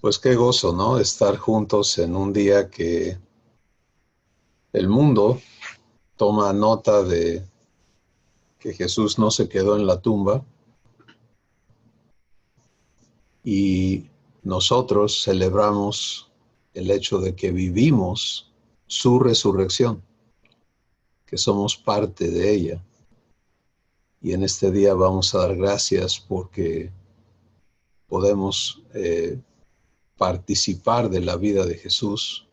Pues qué gozo, ¿no? Estar juntos en un día que el mundo toma nota de que Jesús no se quedó en la tumba y nosotros celebramos el hecho de que vivimos su resurrección, que somos parte de ella. Y en este día vamos a dar gracias porque podemos participar de la vida de Jesús,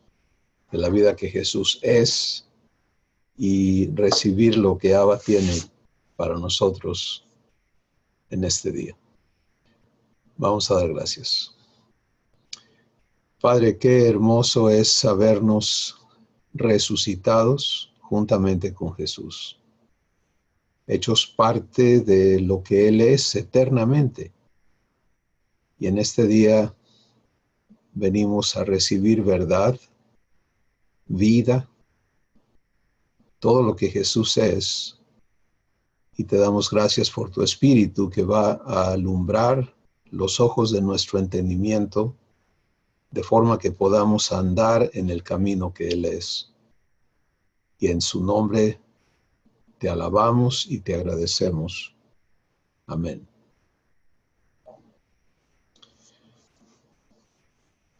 de la vida que Jesús es, y recibir lo que Abba tiene para nosotros en este día. Vamos a dar gracias. Padre, qué hermoso es sabernos resucitados juntamente con Jesús, hechos parte de lo que Él es eternamente. Y en este día venimos a recibir verdad, vida, todo lo que Jesús es. Y te damos gracias por tu Espíritu que va a alumbrar los ojos de nuestro entendimiento, de forma que podamos andar en el camino que Él es. Y en su nombre te alabamos y te agradecemos. Amén.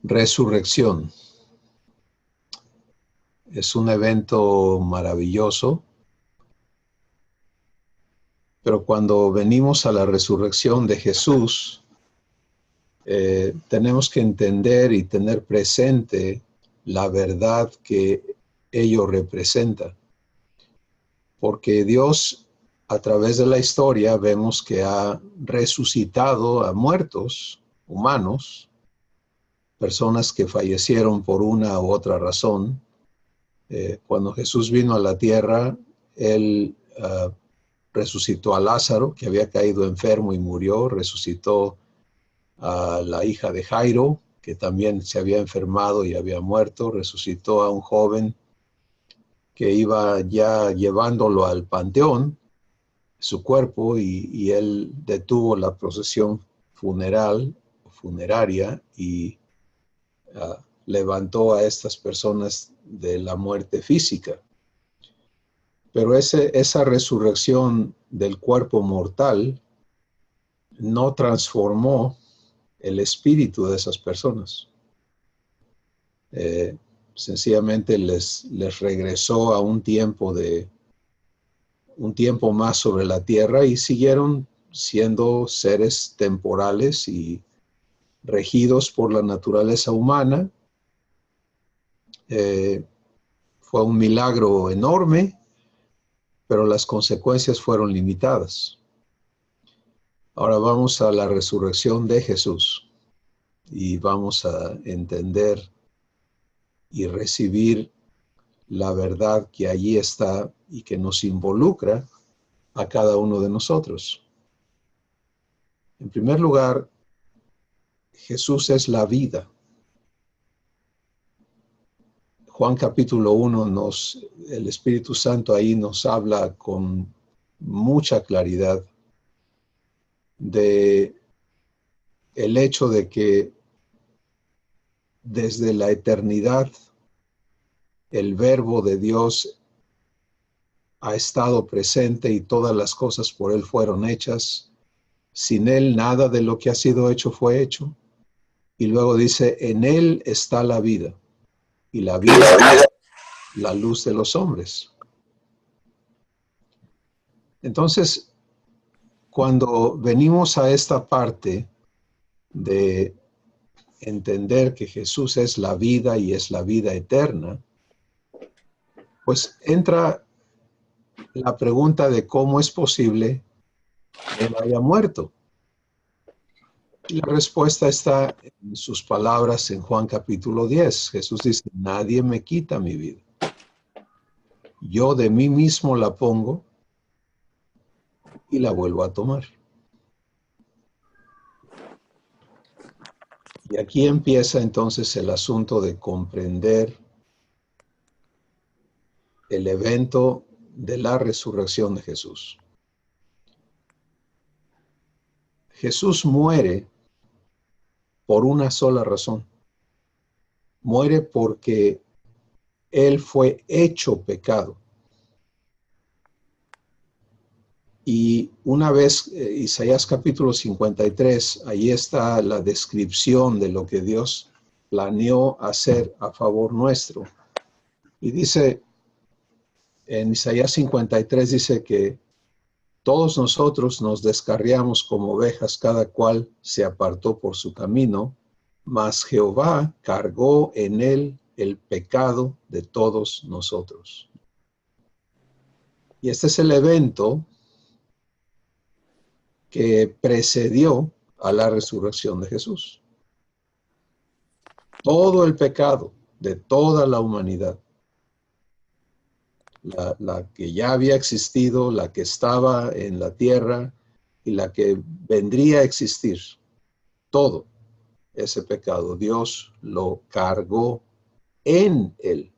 Resurrección. Es un evento maravilloso, pero cuando venimos a la resurrección de Jesús, tenemos que entender y tener presente la verdad que ello representa. Porque Dios, a través de la historia, vemos que ha resucitado a muertos humanos, personas que fallecieron por una u otra razón. Cuando Jesús vino a la tierra, Él resucitó a Lázaro, que había caído enfermo y murió, resucitó a la hija de Jairo, que también se había enfermado y había muerto, resucitó a un joven que iba ya llevándolo al panteón, su cuerpo, y él detuvo la procesión funeraria y levantó a estas personas de la muerte física. Pero esa resurrección del cuerpo mortal no transformó el espíritu de esas personas. Sencillamente les regresó a un tiempo más sobre la tierra y siguieron siendo seres temporales y regidos por la naturaleza humana. Fue un milagro enorme, pero las consecuencias fueron limitadas. Ahora vamos a la resurrección de Jesús y vamos a entender y recibir la verdad que allí está y que nos involucra a cada uno de nosotros. En primer lugar, Jesús es la vida. Juan capítulo 1, el Espíritu Santo ahí nos habla con mucha claridad de el hecho de que desde la eternidad el Verbo de Dios ha estado presente y todas las cosas por Él fueron hechas. Sin Él nada de lo que ha sido hecho fue hecho. Y luego dice, en Él está la vida. Y la vida es la luz de los hombres. Entonces, cuando venimos a esta parte de entender que Jesús es la vida y es la vida eterna, pues entra la pregunta de cómo es posible que Él haya muerto. Y la respuesta está en sus palabras en Juan capítulo 10. Jesús dice, nadie me quita mi vida. Yo de mí mismo la pongo y la vuelvo a tomar. Y aquí empieza entonces el asunto de comprender el evento de la resurrección de Jesús. Jesús muere por una sola razón. Muere porque Él fue hecho pecado. Y una vez, Isaías capítulo 53, ahí está la descripción de lo que Dios planeó hacer a favor nuestro. Y dice, en Isaías 53 dice que todos nosotros nos descarriamos como ovejas, cada cual se apartó por su camino, mas Jehová cargó en él el pecado de todos nosotros. Y este es el evento que precedió a la resurrección de Jesús. Todo el pecado de toda la humanidad, la que ya había existido, la que estaba en la tierra y la que vendría a existir, todo ese pecado, Dios lo cargó en él,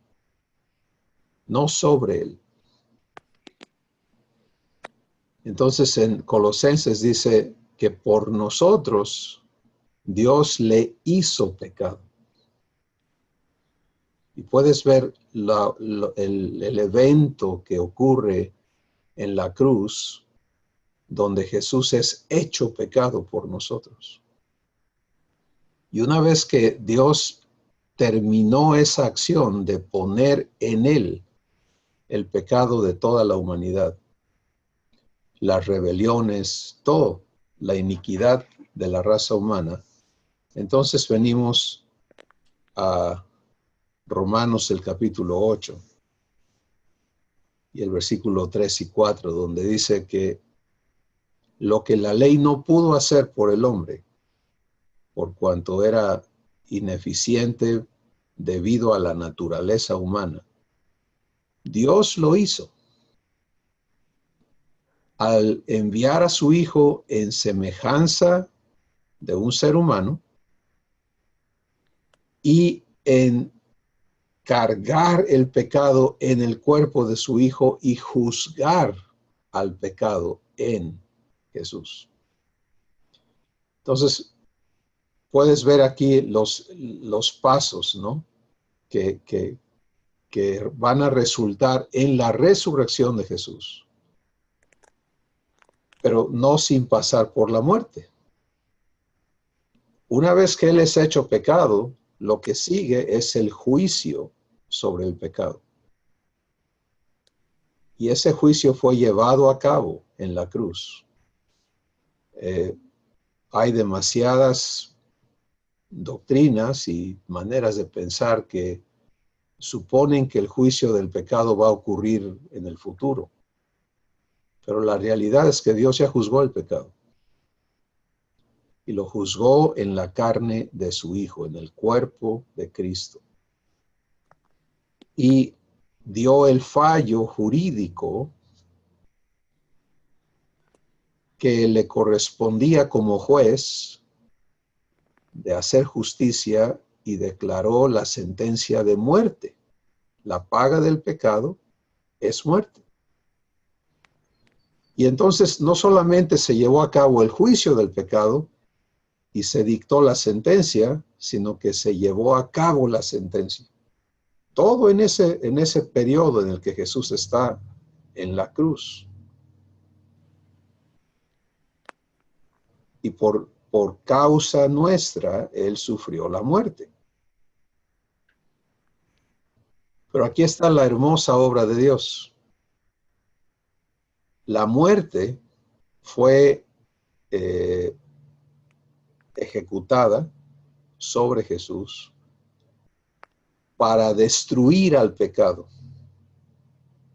no sobre él. Entonces en Colosenses dice que por nosotros Dios le hizo pecado. Y puedes ver el evento que ocurre en la cruz, donde Jesús es hecho pecado por nosotros. Y una vez que Dios terminó esa acción de poner en él el pecado de toda la humanidad, las rebeliones, todo, la iniquidad de la raza humana, entonces venimos a Romanos el capítulo 8 y el versículo 3 y 4, donde dice que lo que la ley no pudo hacer por el hombre, por cuanto era ineficiente debido a la naturaleza humana, Dios lo hizo al enviar a su Hijo en semejanza de un ser humano y en cargar el pecado en el cuerpo de su Hijo y juzgar al pecado en Jesús. Entonces, puedes ver aquí los pasos, ¿no? que van a resultar en la resurrección de Jesús, pero no sin pasar por la muerte. Una vez que Él es hecho pecado, lo que sigue es el juicio sobre el pecado. Y ese juicio fue llevado a cabo en la cruz. Hay demasiadas doctrinas y maneras de pensar que suponen que el juicio del pecado va a ocurrir en el futuro. Pero la realidad es que Dios ya juzgó el pecado. Y lo juzgó en la carne de su Hijo, en el cuerpo de Cristo. Y dio el fallo jurídico que le correspondía como juez de hacer justicia y declaró la sentencia de muerte. La paga del pecado es muerte. Y entonces no solamente se llevó a cabo el juicio del pecado y se dictó la sentencia, sino que se llevó a cabo la sentencia. Todo en ese periodo en el que Jesús está en la cruz. Y por causa nuestra, Él sufrió la muerte. Pero aquí está la hermosa obra de Dios. La muerte fue ejecutada sobre Jesús para destruir al pecado,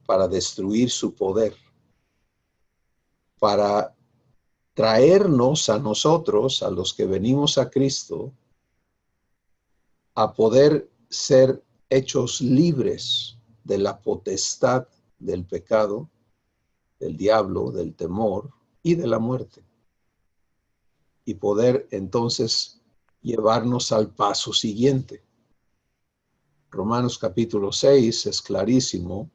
para destruir su poder, para traernos a nosotros, a los que venimos a Cristo, a poder ser hechos libres de la potestad del pecado, del diablo, del temor y de la muerte. Y poder entonces llevarnos al paso siguiente. Romanos capítulo 6 es clarísimo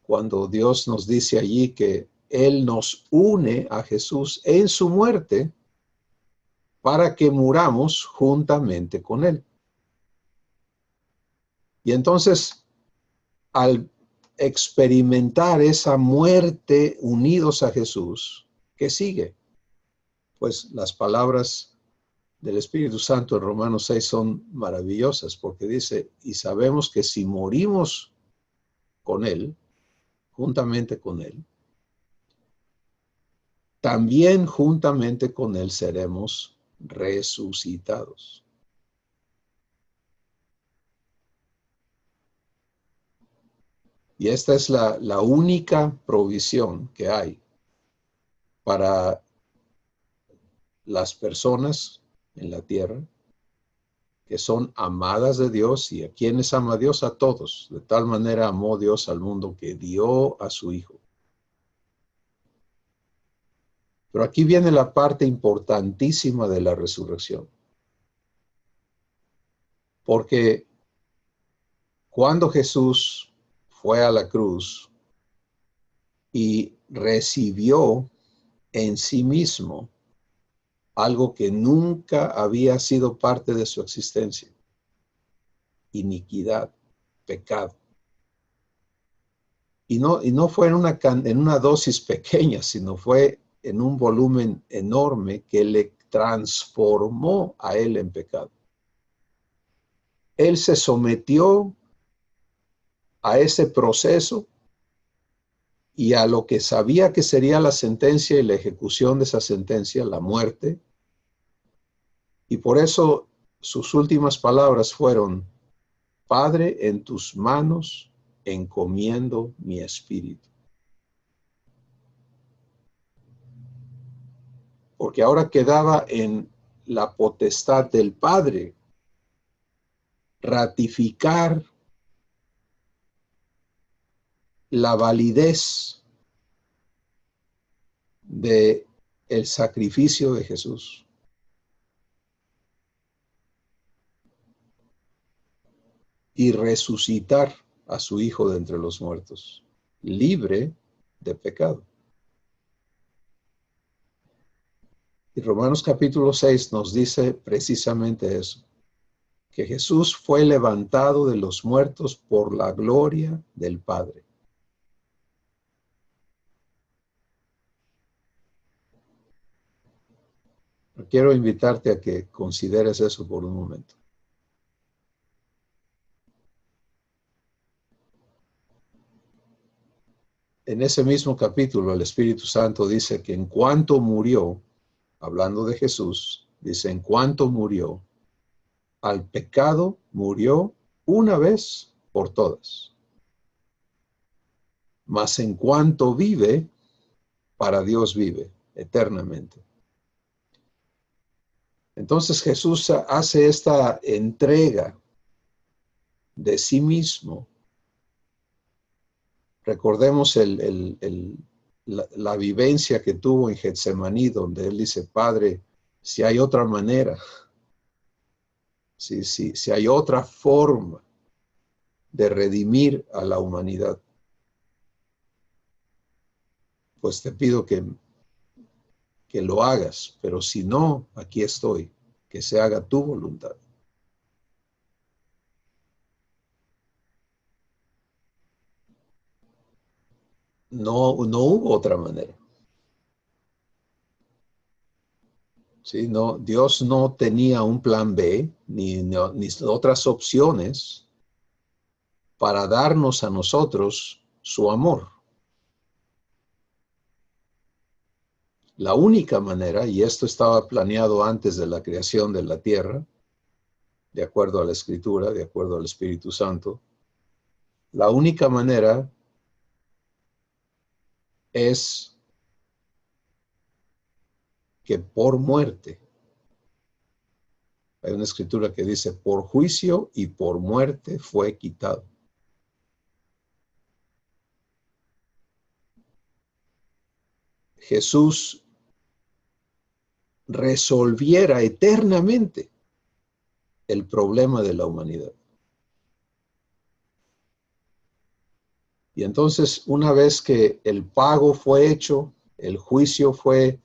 cuando Dios nos dice allí que Él nos une a Jesús en su muerte para que muramos juntamente con Él. Y entonces, al experimentar esa muerte unidos a Jesús, ¿qué sigue? Pues las palabras del Espíritu Santo en Romanos 6 son maravillosas, porque dice, y sabemos que si morimos con Él, juntamente con Él, también juntamente con Él seremos resucitados. Y esta es la única provisión que hay para las personas en la tierra que son amadas de Dios. ¿Y a quienes ama Dios? A todos. De tal manera amó Dios al mundo que dio a su Hijo. Pero aquí viene la parte importantísima de la resurrección. Porque cuando Jesús fue a la cruz y recibió en sí mismo algo que nunca había sido parte de su existencia: iniquidad, pecado. Y no fue en una dosis pequeña, sino fue en un volumen enorme que le transformó a él en pecado. Él se sometió a ese proceso y a lo que sabía que sería la sentencia y la ejecución de esa sentencia, la muerte. Y por eso sus últimas palabras fueron: Padre, en tus manos encomiendo mi espíritu. Porque ahora quedaba en la potestad del Padre ratificar la validez de el sacrificio de Jesús y resucitar a su Hijo de entre los muertos, libre de pecado. Y Romanos capítulo 6 nos dice precisamente eso, que Jesús fue levantado de los muertos por la gloria del Padre. Quiero invitarte a que consideres eso por un momento. En ese mismo capítulo, el Espíritu Santo dice que en cuanto murió, hablando de Jesús, dice, en cuanto murió, al pecado murió una vez por todas. Mas en cuanto vive, para Dios vive eternamente. Entonces Jesús hace esta entrega de sí mismo. Recordemos la vivencia que tuvo en Getsemaní, donde él dice: Padre, si hay otra manera, si hay otra forma de redimir a la humanidad, pues te pido que lo hagas, pero si no, aquí estoy, que se haga tu voluntad. No hubo otra manera. ¿Sí? No, Dios no tenía un plan B, ni otras opciones para darnos a nosotros su amor. La única manera, y esto estaba planeado antes de la creación de la tierra, de acuerdo a la Escritura, de acuerdo al Espíritu Santo, la única manera es que por muerte. Hay una escritura que dice: por juicio y por muerte fue quitado. Jesús resolviera eternamente el problema de la humanidad. Y entonces, una vez que el pago fue hecho, el juicio fue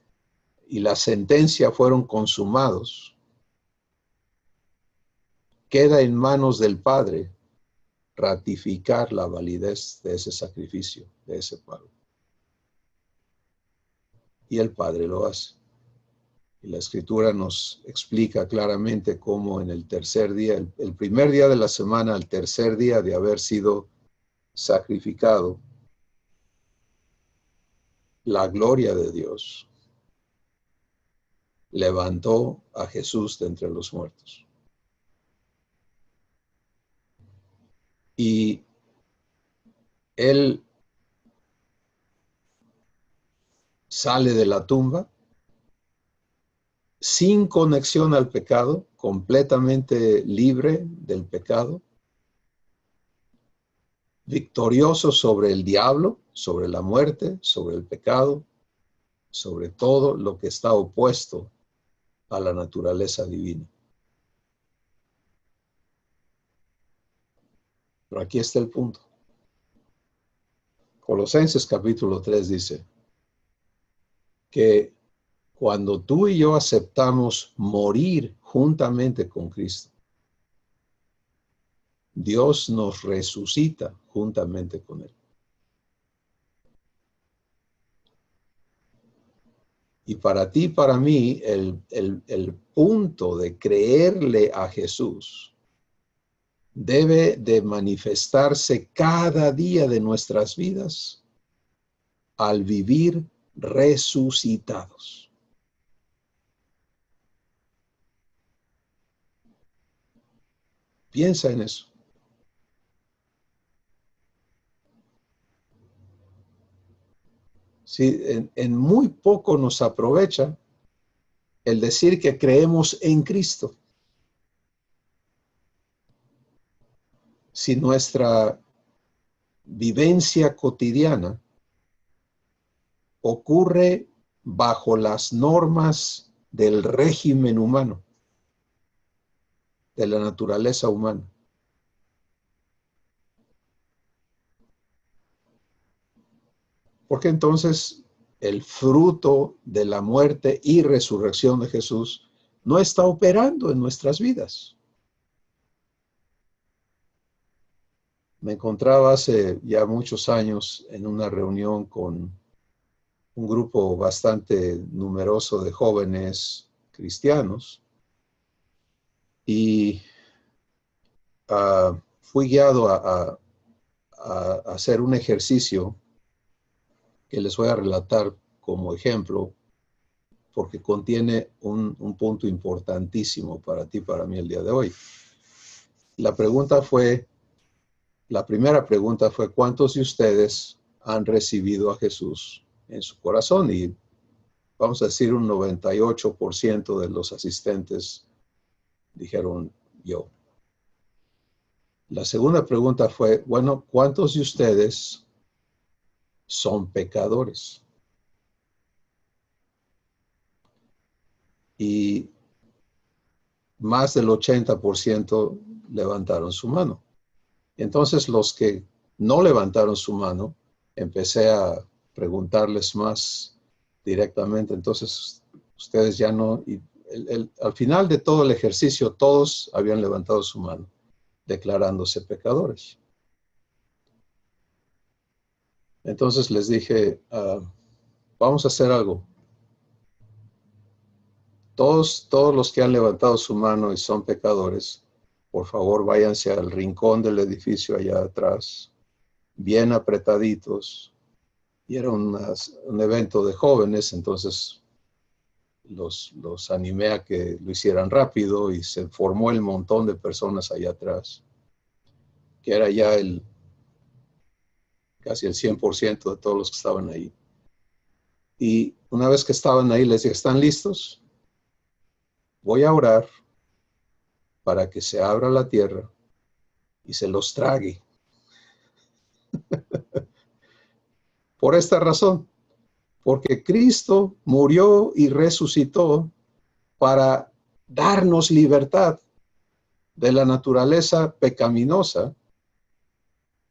y la sentencia fueron consumados, queda en manos del Padre ratificar la validez de ese sacrificio, de ese pago. Y el Padre lo hace. Y la Escritura nos explica claramente cómo en el tercer día, el primer día de la semana, el tercer día de haber sido sacrificado, la gloria de Dios levantó a Jesús de entre los muertos. Y Él sale de la tumba sin conexión al pecado, completamente libre del pecado, victorioso sobre el diablo, sobre la muerte, sobre el pecado, sobre todo lo que está opuesto a la naturaleza divina. Pero aquí está el punto. Colosenses capítulo 3 dice que cuando tú y yo aceptamos morir juntamente con Cristo, Dios nos resucita juntamente con Él. Y para ti, para mí, el punto de creerle a Jesús debe de manifestarse cada día de nuestras vidas al vivir resucitados. Piensa en eso. Sí, en muy poco nos aprovecha el decir que creemos en Cristo. Si nuestra vivencia cotidiana ocurre bajo las normas del régimen humano, de la naturaleza humana, porque entonces el fruto de la muerte y resurrección de Jesús no está operando en nuestras vidas. Me encontraba hace ya muchos años en una reunión con un grupo bastante numeroso de jóvenes cristianos y fui guiado a hacer un ejercicio que les voy a relatar como ejemplo, porque contiene un punto importantísimo para ti, para mí el día de hoy. La primera pregunta fue, ¿cuántos de ustedes han recibido a Jesús en su corazón? Y vamos a decir un 98% de los asistentes dijeron yo. La segunda pregunta fue, bueno, ¿cuántos de ustedes son pecadores? Y más del 80% levantaron su mano. Entonces los que no levantaron su mano, empecé a preguntarles más directamente. Entonces ustedes ya no, y al final de todo el ejercicio todos habían levantado su mano, declarándose pecadores. Entonces les dije, vamos a hacer algo. Todos los que han levantado su mano y son pecadores, por favor váyanse al rincón del edificio allá atrás, bien apretaditos. Y era un evento de jóvenes, entonces los animé a que lo hicieran rápido y se formó el montón de personas allá atrás, que era ya casi el 100% de todos los que estaban ahí. Y una vez que estaban ahí, les dije, ¿están listos? Voy a orar para que se abra la tierra y se los trague. Por esta razón, porque Cristo murió y resucitó para darnos libertad de la naturaleza pecaminosa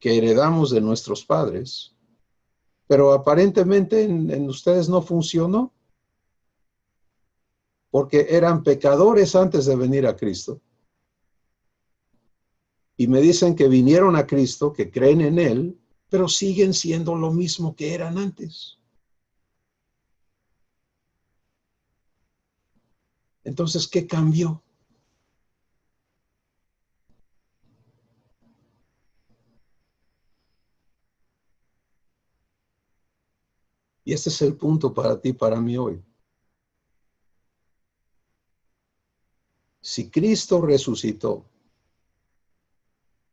que heredamos de nuestros padres, pero aparentemente en ustedes no funcionó. porque eran pecadores antes de venir a Cristo. Y me dicen que vinieron a Cristo, que creen en Él, pero siguen siendo lo mismo que eran antes. Entonces, ¿qué cambió? Y este es el punto para ti, para mí hoy. Si Cristo resucitó,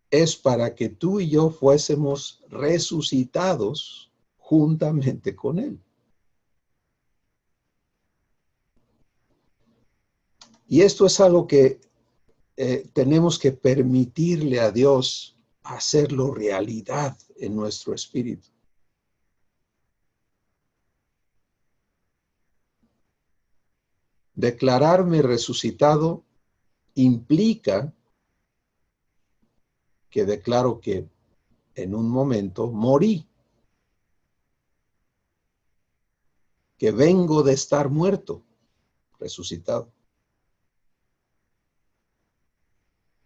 es para que tú y yo fuésemos resucitados juntamente con Él. Y esto es algo que tenemos que permitirle a Dios hacerlo realidad en nuestro espíritu. Declararme resucitado implica que declaro que en un momento morí, que vengo de estar muerto, resucitado.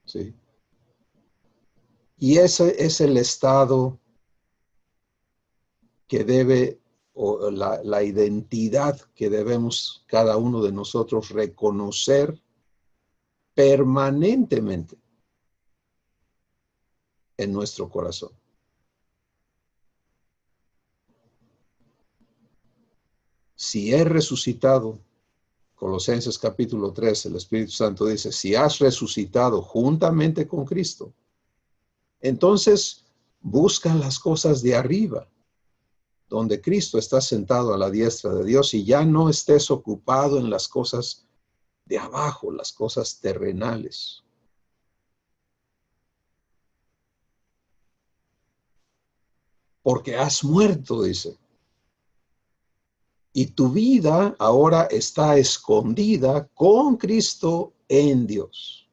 ¿Sí? Y ese es el estado que debe, o la identidad que debemos cada uno de nosotros reconocer permanentemente en nuestro corazón. Si he resucitado, Colosenses capítulo 3, el Espíritu Santo dice, si has resucitado juntamente con Cristo, entonces busca las cosas de arriba, donde Cristo está sentado a la diestra de Dios, y ya no estés ocupado en las cosas de abajo, las cosas terrenales. Porque has muerto, dice. Y tu vida ahora está escondida con Cristo en Dios.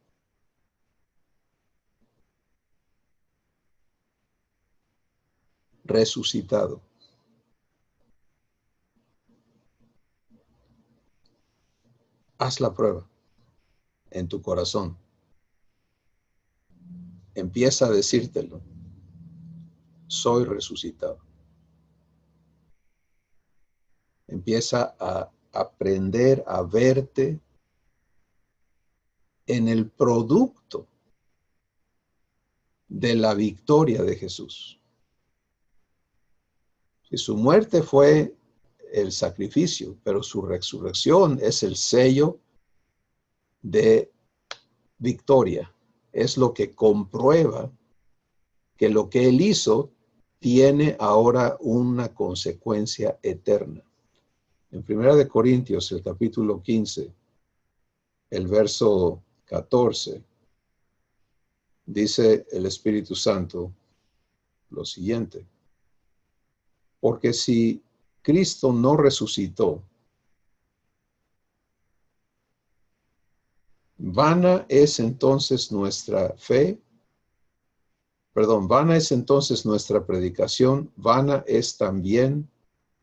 Resucitado. Haz la prueba en tu corazón. Empieza a decírtelo. Soy resucitado. Empieza a aprender a verte en el producto de la victoria de Jesús. Si su muerte fue el sacrificio, pero su resurrección es el sello de victoria. Es lo que comprueba que lo que él hizo tiene ahora una consecuencia eterna. En 1 Corintios, el capítulo 15, el verso 14, dice el Espíritu Santo lo siguiente: porque si Cristo no resucitó, vana es entonces nuestra fe, vana es entonces nuestra predicación, vana es también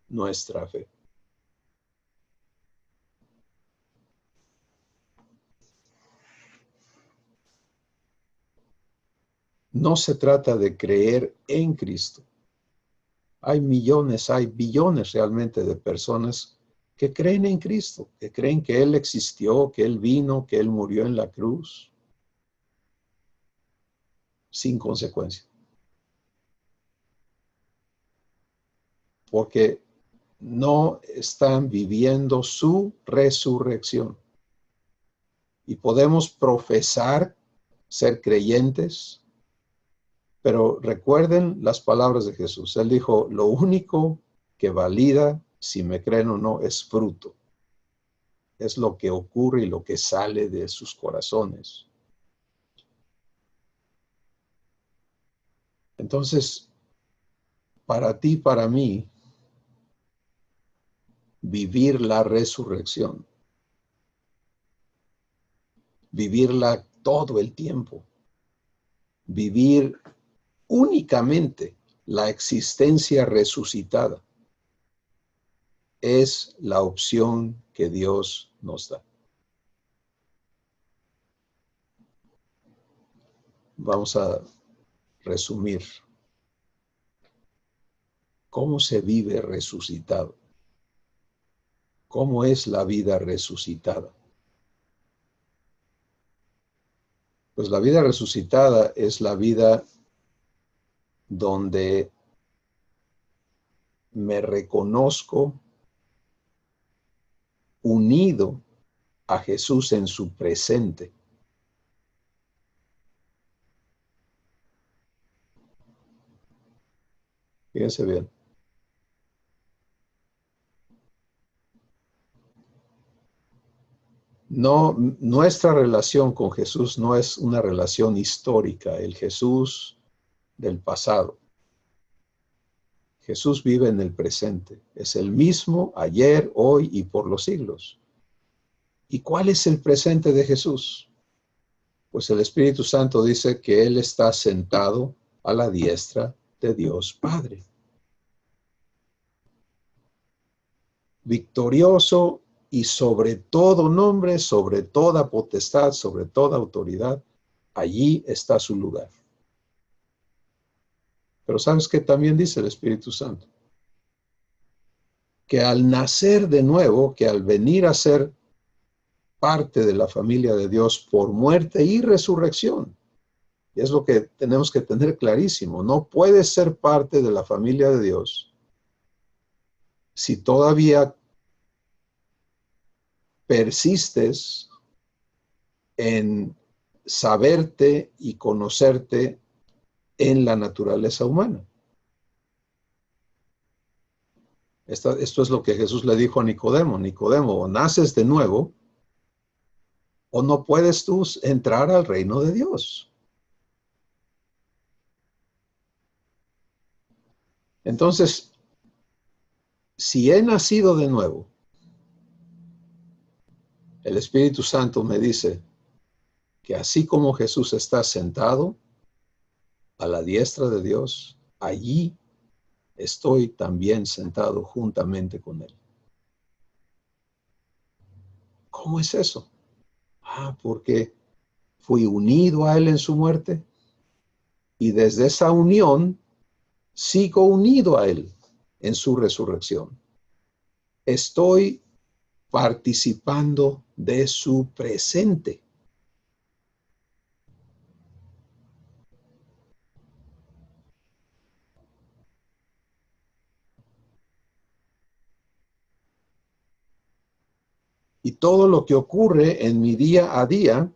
nuestra fe. No se trata de creer en Cristo. Hay millones, hay billones realmente de personas que creen en Cristo, que creen que Él existió, que Él vino, que Él murió en la cruz, sin consecuencia. Porque no están viviendo su resurrección. Y podemos profesar ser creyentes, pero recuerden las palabras de Jesús. Él dijo, lo único que valida si me creen o no es fruto. Es lo que ocurre y lo que sale de sus corazones. Entonces, para ti, para mí, vivir la resurrección, vivirla todo el tiempo, vivir únicamente la existencia resucitada, es la opción que Dios nos da. vamos a resumir cómo se vive resucitado. ¿Cómo es la vida resucitada? Pues la vida resucitada es la vida donde me reconozco unido a Jesús en su presente. Fíjense bien. No, nuestra relación con Jesús no es una relación histórica, el Jesús del pasado. Jesús vive en el presente. Es el mismo ayer, hoy y por los siglos. ¿Y cuál es el presente de Jesús? Pues el Espíritu Santo dice que Él está sentado a la diestra de Dios Padre. Victorioso y sobre todo nombre, sobre toda potestad, sobre toda autoridad, allí está su lugar. Pero ¿sabes qué también dice el Espíritu Santo? Que al nacer de nuevo, que al venir a ser parte de la familia de Dios por muerte y resurrección, y es lo que tenemos que tener clarísimo, no puedes ser parte de la familia de Dios si todavía persistes en saberte y conocerte en la naturaleza humana. Esto es lo que Jesús le dijo a Nicodemo. Nicodemo, o naces de nuevo, o no puedes tú entrar al reino de Dios. Entonces, si he nacido de nuevo, el Espíritu Santo me dice que así como Jesús está sentado a la diestra de Dios, allí estoy también sentado juntamente con Él. ¿Cómo es eso? Porque fui unido a Él en su muerte y desde esa unión sigo unido a Él en su resurrección. Estoy participando de su presente. Y todo lo que ocurre en mi día a día,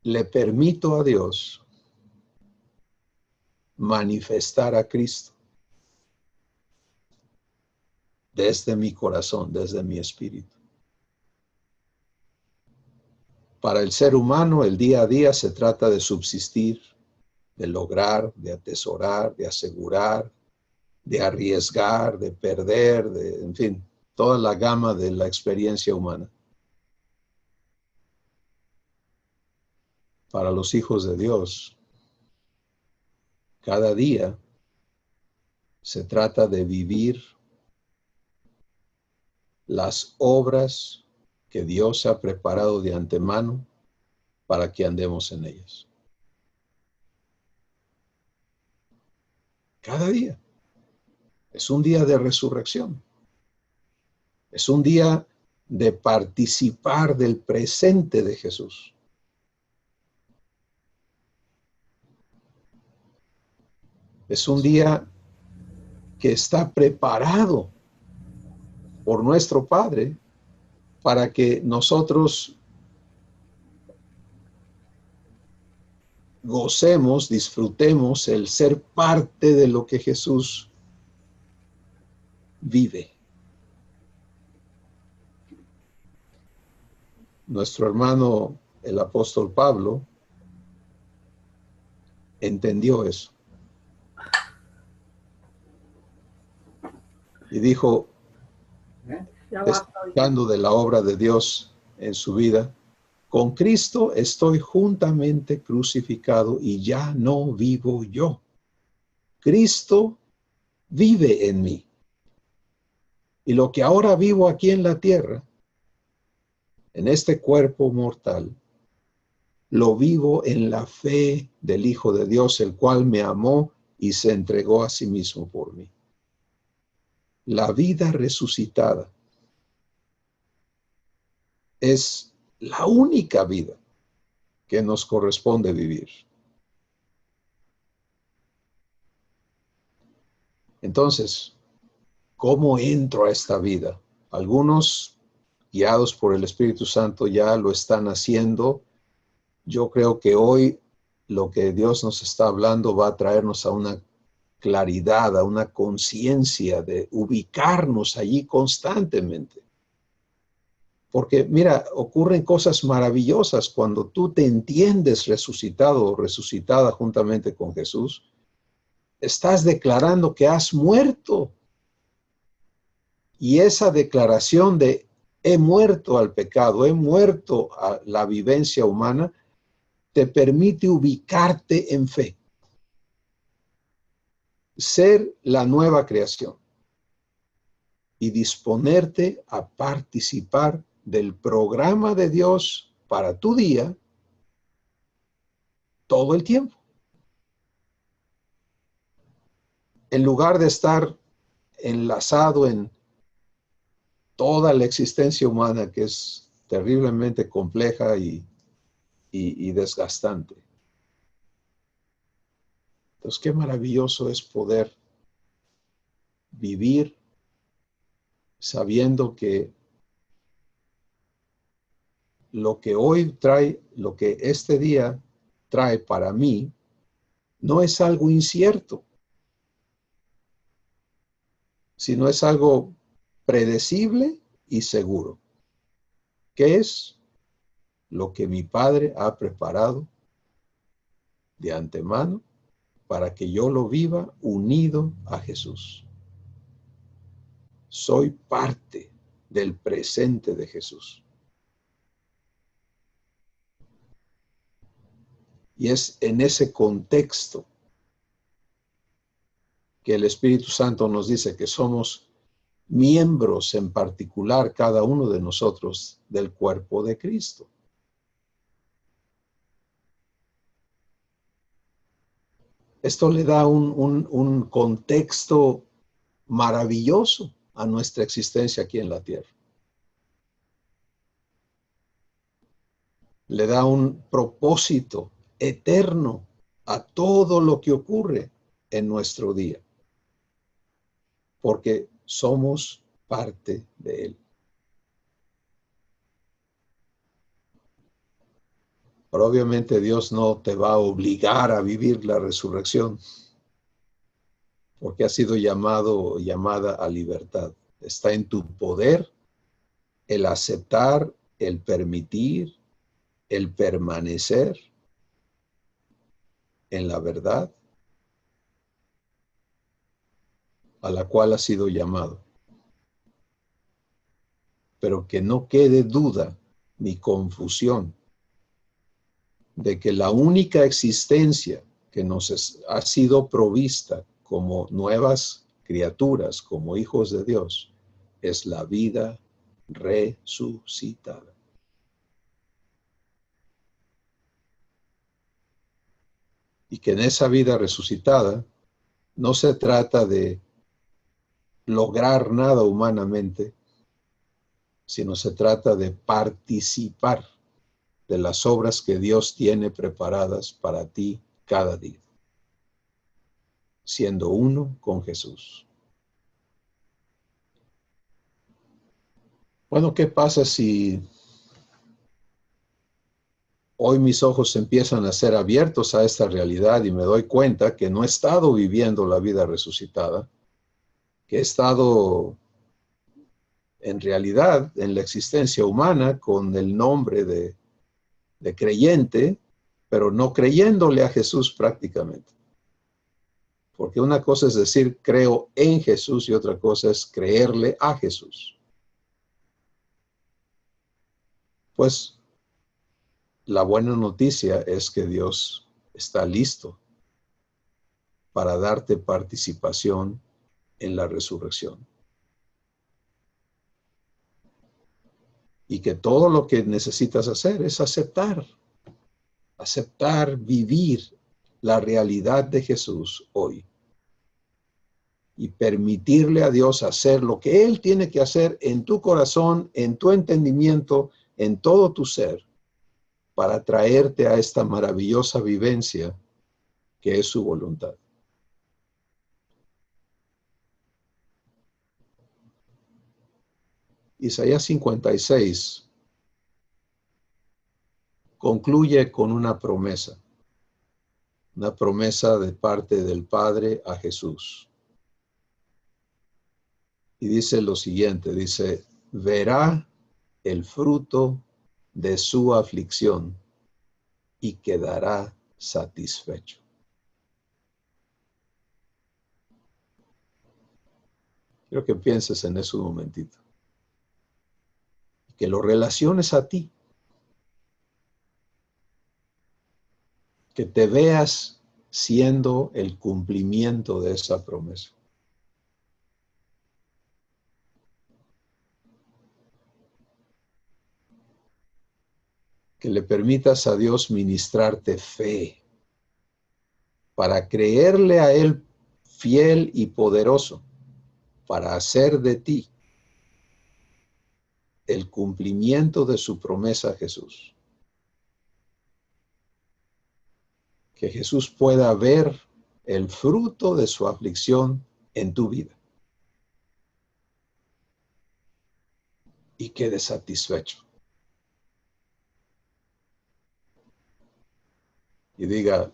le permito a Dios manifestar a Cristo desde mi corazón, desde mi espíritu. Para el ser humano, el día a día se trata de subsistir, de lograr, de atesorar, de asegurar, de arriesgar, de perder, en fin, toda la gama de la experiencia humana. Para los hijos de Dios, cada día se trata de vivir las obras que Dios ha preparado de antemano para que andemos en ellas. Cada día. Es un día de resurrección. Es un día de participar del presente de Jesús. Es un día que está preparado por nuestro Padre para que nosotros gocemos, disfrutemos el ser parte de lo que Jesús vive. Nuestro hermano, el apóstol Pablo, entendió eso. Y dijo, testificando de la obra de Dios en su vida, con Cristo estoy juntamente crucificado y ya no vivo yo. Cristo vive en mí. Y lo que ahora vivo aquí en la tierra, en este cuerpo mortal, lo vivo en la fe del Hijo de Dios, el cual me amó y se entregó a sí mismo por mí. La vida resucitada es la única vida que nos corresponde vivir. Entonces, ¿cómo entro a esta vida? Algunos, guiados por el Espíritu Santo, ya lo están haciendo. Yo creo que hoy lo que Dios nos está hablando va a traernos a una claridad, a una conciencia de ubicarnos allí constantemente. Porque mira, ocurren cosas maravillosas cuando tú te entiendes resucitado o resucitada juntamente con Jesús. Estás declarando que has muerto. Y esa declaración de he muerto al pecado, he muerto a la vivencia humana, te permite ubicarte en fe. Ser la nueva creación y disponerte a participar del programa de Dios para tu día todo el tiempo. En lugar de estar enlazado en toda la existencia humana, que es terriblemente compleja y desgastante. Entonces, qué maravilloso es poder vivir sabiendo que lo que hoy trae, lo que este día trae para mí, no es algo incierto, sino es algo predecible y seguro, que es lo que mi Padre ha preparado de antemano para que yo lo viva unido a Jesús. Soy parte del presente de Jesús. Y es en ese contexto que el Espíritu Santo nos dice que somos miembros en particular, cada uno de nosotros, del cuerpo de Cristo. Esto le da un contexto maravilloso a nuestra existencia aquí en la tierra. Le da un propósito eterno a todo lo que ocurre en nuestro día, porque somos parte de él. Pero obviamente Dios no te va a obligar a vivir la resurrección, porque has sido llamado o llamada a libertad. Está en tu poder el aceptar, el permitir, el permanecer en la verdad a la cual has sido llamado. Pero que no quede duda ni confusión de que la única existencia que nos ha sido provista como nuevas criaturas, como hijos de Dios, es la vida resucitada. Y que en esa vida resucitada no se trata de lograr nada humanamente, sino se trata de participar de las obras que Dios tiene preparadas para ti cada día, siendo uno con Jesús. Bueno, ¿qué pasa si hoy mis ojos empiezan a ser abiertos a esta realidad y me doy cuenta que no he estado viviendo la vida resucitada, que he estado en realidad en la existencia humana con el nombre de creyente, pero no creyéndole a Jesús prácticamente? Porque una cosa es decir creo en Jesús y otra cosa es creerle a Jesús. Pues la buena noticia es que Dios está listo para darte participación en la resurrección. Y que todo lo que necesitas hacer es aceptar aceptar vivir la realidad de Jesús hoy y permitirle a Dios hacer lo que Él tiene que hacer en tu corazón, en tu entendimiento, en todo tu ser, para traerte a esta maravillosa vivencia que es su voluntad. Isaías 56 concluye con una promesa de parte del Padre a Jesús. Y dice lo siguiente, dice, verá el fruto de su aflicción y quedará satisfecho. Quiero que pienses en eso un momentito. Que lo relaciones a ti. Que te veas siendo el cumplimiento de esa promesa. Que le permitas a Dios ministrarte fe para creerle a Él fiel y poderoso, para hacer de ti el cumplimiento de su promesa a Jesús. Que Jesús pueda ver el fruto de su aflicción en tu vida y quede satisfecho. Y diga,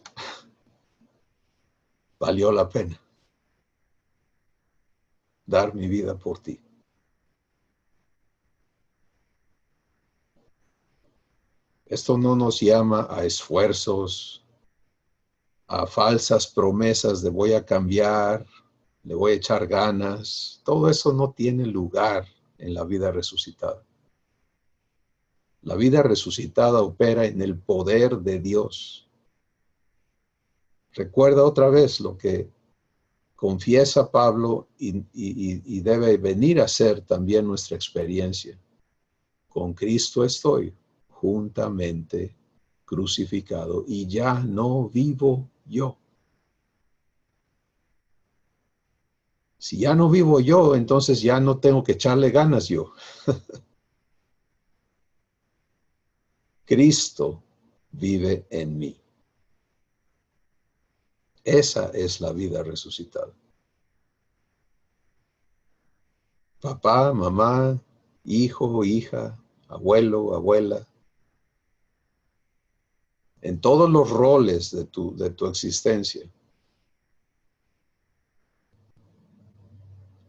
valió la pena dar mi vida por ti. Esto no nos llama a esfuerzos, a falsas promesas de voy a cambiar, le voy a echar ganas. Todo eso no tiene lugar en la vida resucitada. La vida resucitada opera en el poder de Dios. Recuerda otra vez lo que confiesa Pablo y debe venir a ser también nuestra experiencia. Con Cristo estoy juntamente crucificado y ya no vivo yo. Si ya no vivo yo, entonces ya no tengo que echarle ganas yo. Cristo vive en mí. Esa es la vida resucitada. Papá, mamá, hijo, hija, abuelo, abuela. En todos los roles de tu existencia.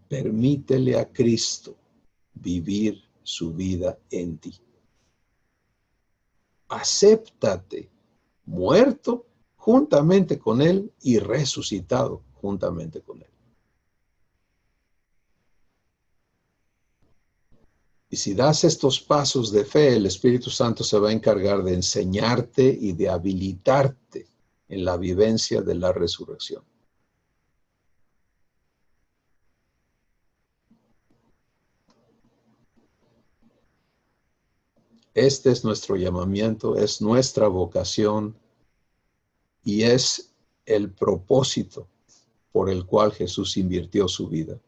Permítele a Cristo vivir su vida en ti. Acéptate muerto juntamente con Él y resucitado juntamente con Él. Y si das estos pasos de fe, el Espíritu Santo se va a encargar de enseñarte y de habilitarte en la vivencia de la resurrección. Este es nuestro llamamiento, es nuestra vocación y es el propósito por el cual Jesús invirtió su vida.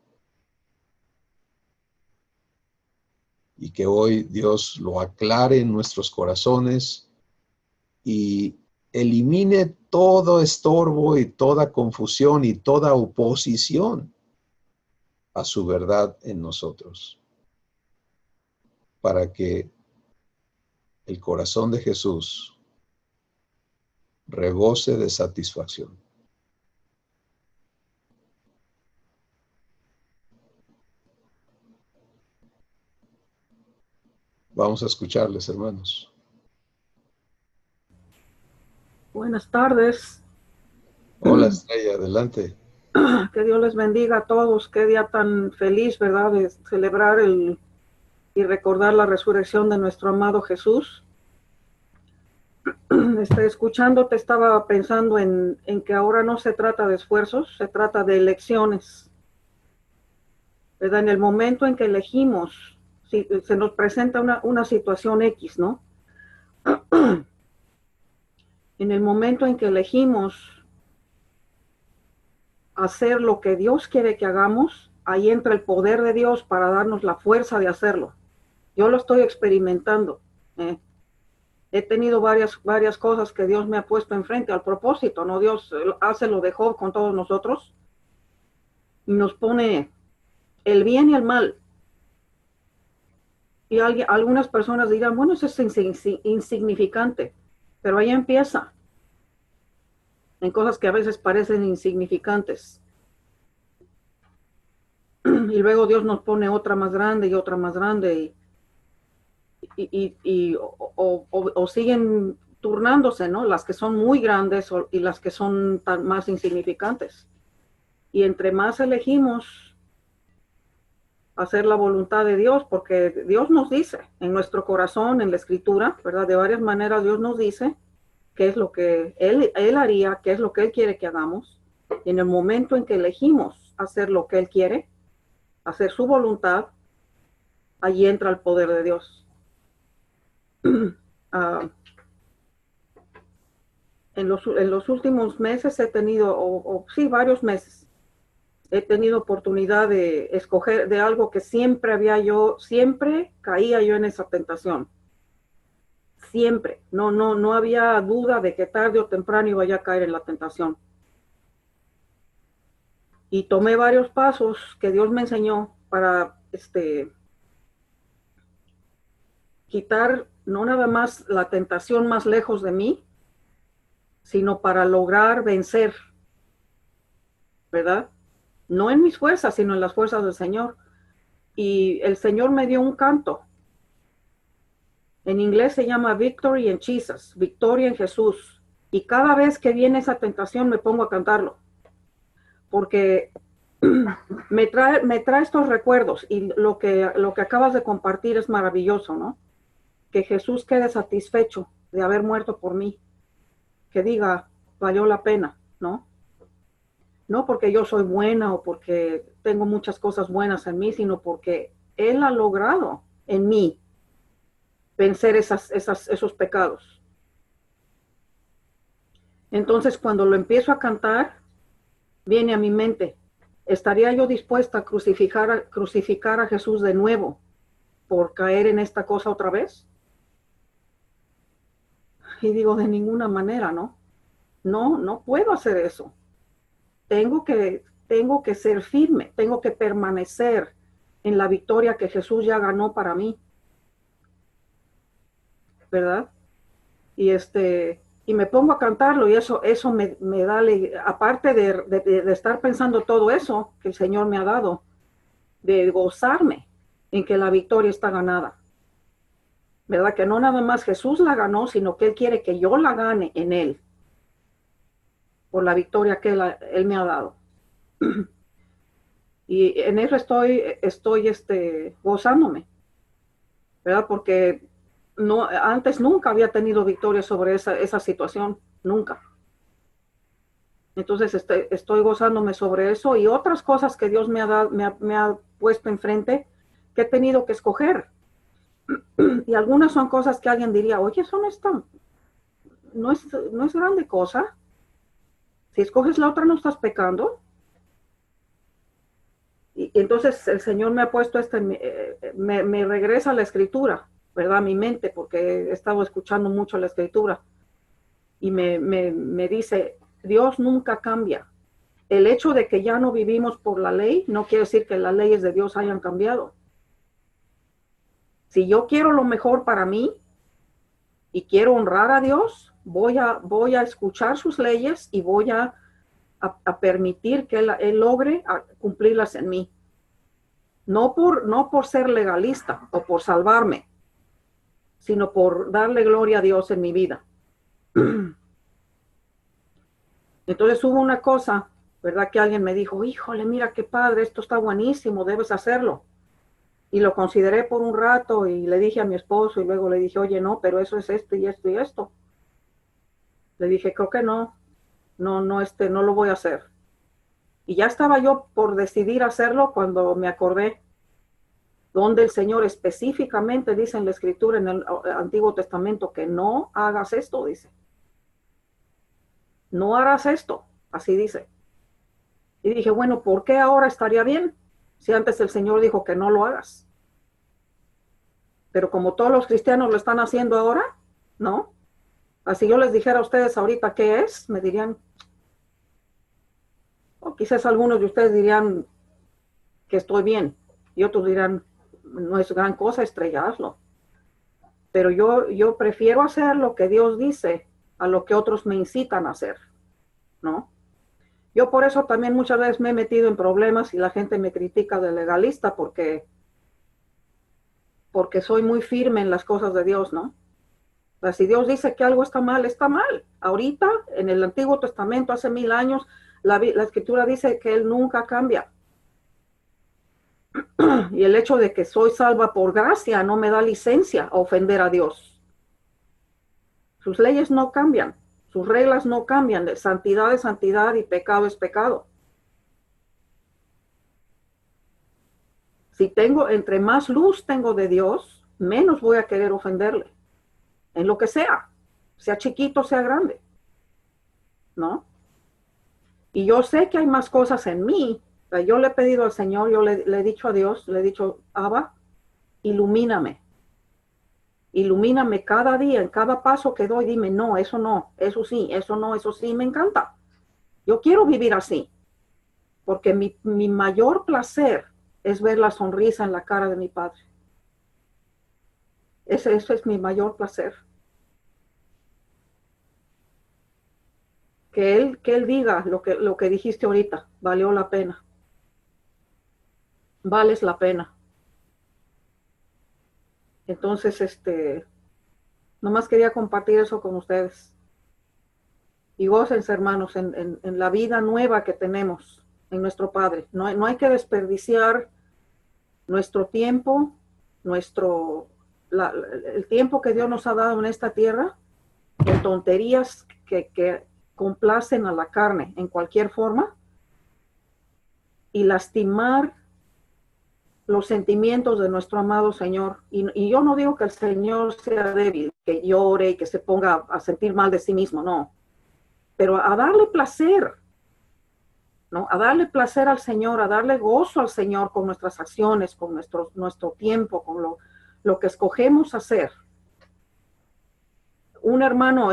Y que hoy Dios lo aclare en nuestros corazones y elimine todo estorbo y toda confusión y toda oposición a su verdad en nosotros, para que el corazón de Jesús rebose de satisfacción. Vamos a escucharles, hermanos. Buenas tardes. Hola, Estrella, adelante. Que Dios les bendiga a todos. Qué día tan feliz, ¿verdad? De celebrar y recordar la resurrección de nuestro amado Jesús. Escuchándote estaba pensando en que ahora no se trata de esfuerzos, se trata de elecciones. ¿Verdad? En el momento en que elegimos, si se nos presenta una situación X, ¿no? En el momento en que elegimos hacer lo que Dios quiere que hagamos, ahí entra el poder de Dios para darnos la fuerza de hacerlo. Yo lo estoy experimentando. He tenido varias cosas que Dios me ha puesto enfrente al propósito, ¿no? Dios hace lo de Job con todos nosotros y nos pone el bien y el mal. Y algunas personas dirán, bueno, eso es insignificante, pero ahí empieza, en cosas que a veces parecen insignificantes. Y luego Dios nos pone otra más grande y otra más grande o siguen turnándose, ¿no? Las que son muy grandes y las que son más insignificantes. Y entre más elegimos hacer la voluntad de Dios, porque Dios nos dice en nuestro corazón, en la escritura, ¿verdad? De varias maneras Dios nos dice qué es lo que Él haría, qué es lo que Él quiere que hagamos. Y en el momento en que elegimos hacer lo que Él quiere, hacer su voluntad, allí entra el poder de Dios. En los últimos meses he tenido, sí, varios meses, he tenido oportunidad de escoger de algo que siempre caía yo en esa tentación. Siempre. No había duda de que tarde o temprano iba a caer en la tentación. Y tomé varios pasos que Dios me enseñó para quitar no nada más la tentación más lejos de mí, sino para lograr vencer, ¿verdad? No en mis fuerzas, sino en las fuerzas del Señor. Y el Señor me dio un canto. En inglés se llama Victory in Jesus, Victoria en Jesús. Y cada vez que viene esa tentación me pongo a cantarlo. Porque me trae estos recuerdos y lo que acabas de compartir es maravilloso, ¿no? Que Jesús quede satisfecho de haber muerto por mí. Que diga, valió la pena, ¿no? No porque yo soy buena o porque tengo muchas cosas buenas en mí, sino porque Él ha logrado en mí vencer esos pecados. Entonces, cuando lo empiezo a cantar, viene a mi mente, ¿estaría yo dispuesta a crucificar a Jesús de nuevo por caer en esta cosa otra vez? Y digo, de ninguna manera, ¿no? No puedo hacer eso. Tengo que ser firme, tengo que permanecer en la victoria que Jesús ya ganó para mí. ¿Verdad? Y me pongo a cantarlo y eso me da, aparte de estar pensando todo eso que el Señor me ha dado, de gozarme en que la victoria está ganada. ¿Verdad? Que no nada más Jesús la ganó, sino que Él quiere que yo la gane en Él, por la victoria que Él me ha dado. Y en eso estoy gozándome, ¿verdad? Porque antes nunca había tenido victoria sobre esa situación, nunca. Entonces estoy gozándome sobre eso y otras cosas que Dios me ha puesto enfrente que he tenido que escoger. Y algunas son cosas que alguien diría, oye, eso no es grande cosa. Si escoges la otra no estás pecando. Y entonces el Señor me ha puesto me regresa a la escritura, ¿verdad? A mi mente, porque he estado escuchando mucho la escritura. Y me dice, Dios nunca cambia. El hecho de que ya no vivimos por la ley no quiere decir que las leyes de Dios hayan cambiado. Si yo quiero lo mejor para mí y quiero honrar a Dios, voy a escuchar sus leyes y voy a permitir que Él logre cumplirlas en mí. No por ser legalista o por salvarme, sino por darle gloria a Dios en mi vida. Entonces hubo una cosa, ¿verdad? Que alguien me dijo, híjole, mira qué padre, esto está buenísimo, debes hacerlo. Y lo consideré por un rato y le dije a mi esposo y luego le dije, oye, no, pero eso es esto y esto y esto. Le dije, creo que no lo voy a hacer. Y ya estaba yo por decidir hacerlo cuando me acordé donde el Señor específicamente dice en la Escritura, en el Antiguo Testamento, que no hagas esto, dice. no harás esto, así dice. Y dije, bueno, ¿por qué ahora estaría bien? Si antes el Señor dijo que no lo hagas. Pero como todos los cristianos lo están haciendo ahora, ¿no? Así yo les dijera a ustedes ahorita qué es, me dirían, o quizás algunos de ustedes dirían que estoy bien, y otros dirán, no es gran cosa estrellarlo. Pero yo prefiero hacer lo que Dios dice a lo que otros me incitan a hacer, ¿no? Yo por eso también muchas veces me he metido en problemas y la gente me critica de legalista porque soy muy firme en las cosas de Dios, ¿no? O sea, si Dios dice que algo está mal, está mal. Ahorita, en el Antiguo Testamento, hace 1000 años, la Escritura dice que Él nunca cambia. Y el hecho de que soy salva por gracia no me da licencia a ofender a Dios. Sus leyes no cambian, sus reglas no cambian. De santidad es santidad y pecado es pecado. Si tengo, entre más luz tengo de Dios, menos voy a querer ofenderle. En lo que sea chiquito, sea grande, ¿no? Y yo sé que hay más cosas en mí. Yo le he pedido al Señor, yo le he dicho a Dios, le he dicho, Abba, ilumíname. Ilumíname cada día, en cada paso que doy, dime, no, eso sí, eso no, eso sí, me encanta. Yo quiero vivir así, porque mi mayor placer es ver la sonrisa en la cara de mi Padre. Ese es mi mayor placer. Que él diga lo que dijiste ahorita, valió la pena. Vales la pena. Entonces, nomás quería compartir eso con ustedes. Y gócense, hermanos, en la vida nueva que tenemos en nuestro Padre. No hay que desperdiciar nuestro tiempo, el tiempo que Dios nos ha dado en esta tierra, en tonterías que complacen a la carne en cualquier forma, y lastimar los sentimientos de nuestro amado Señor. Y yo no digo que el Señor sea débil, que llore y que se ponga a sentir mal de sí mismo, no. Pero a darle placer, ¿no? A darle placer al Señor, a darle gozo al Señor con nuestras acciones, con nuestro tiempo, con lo que escogemos hacer.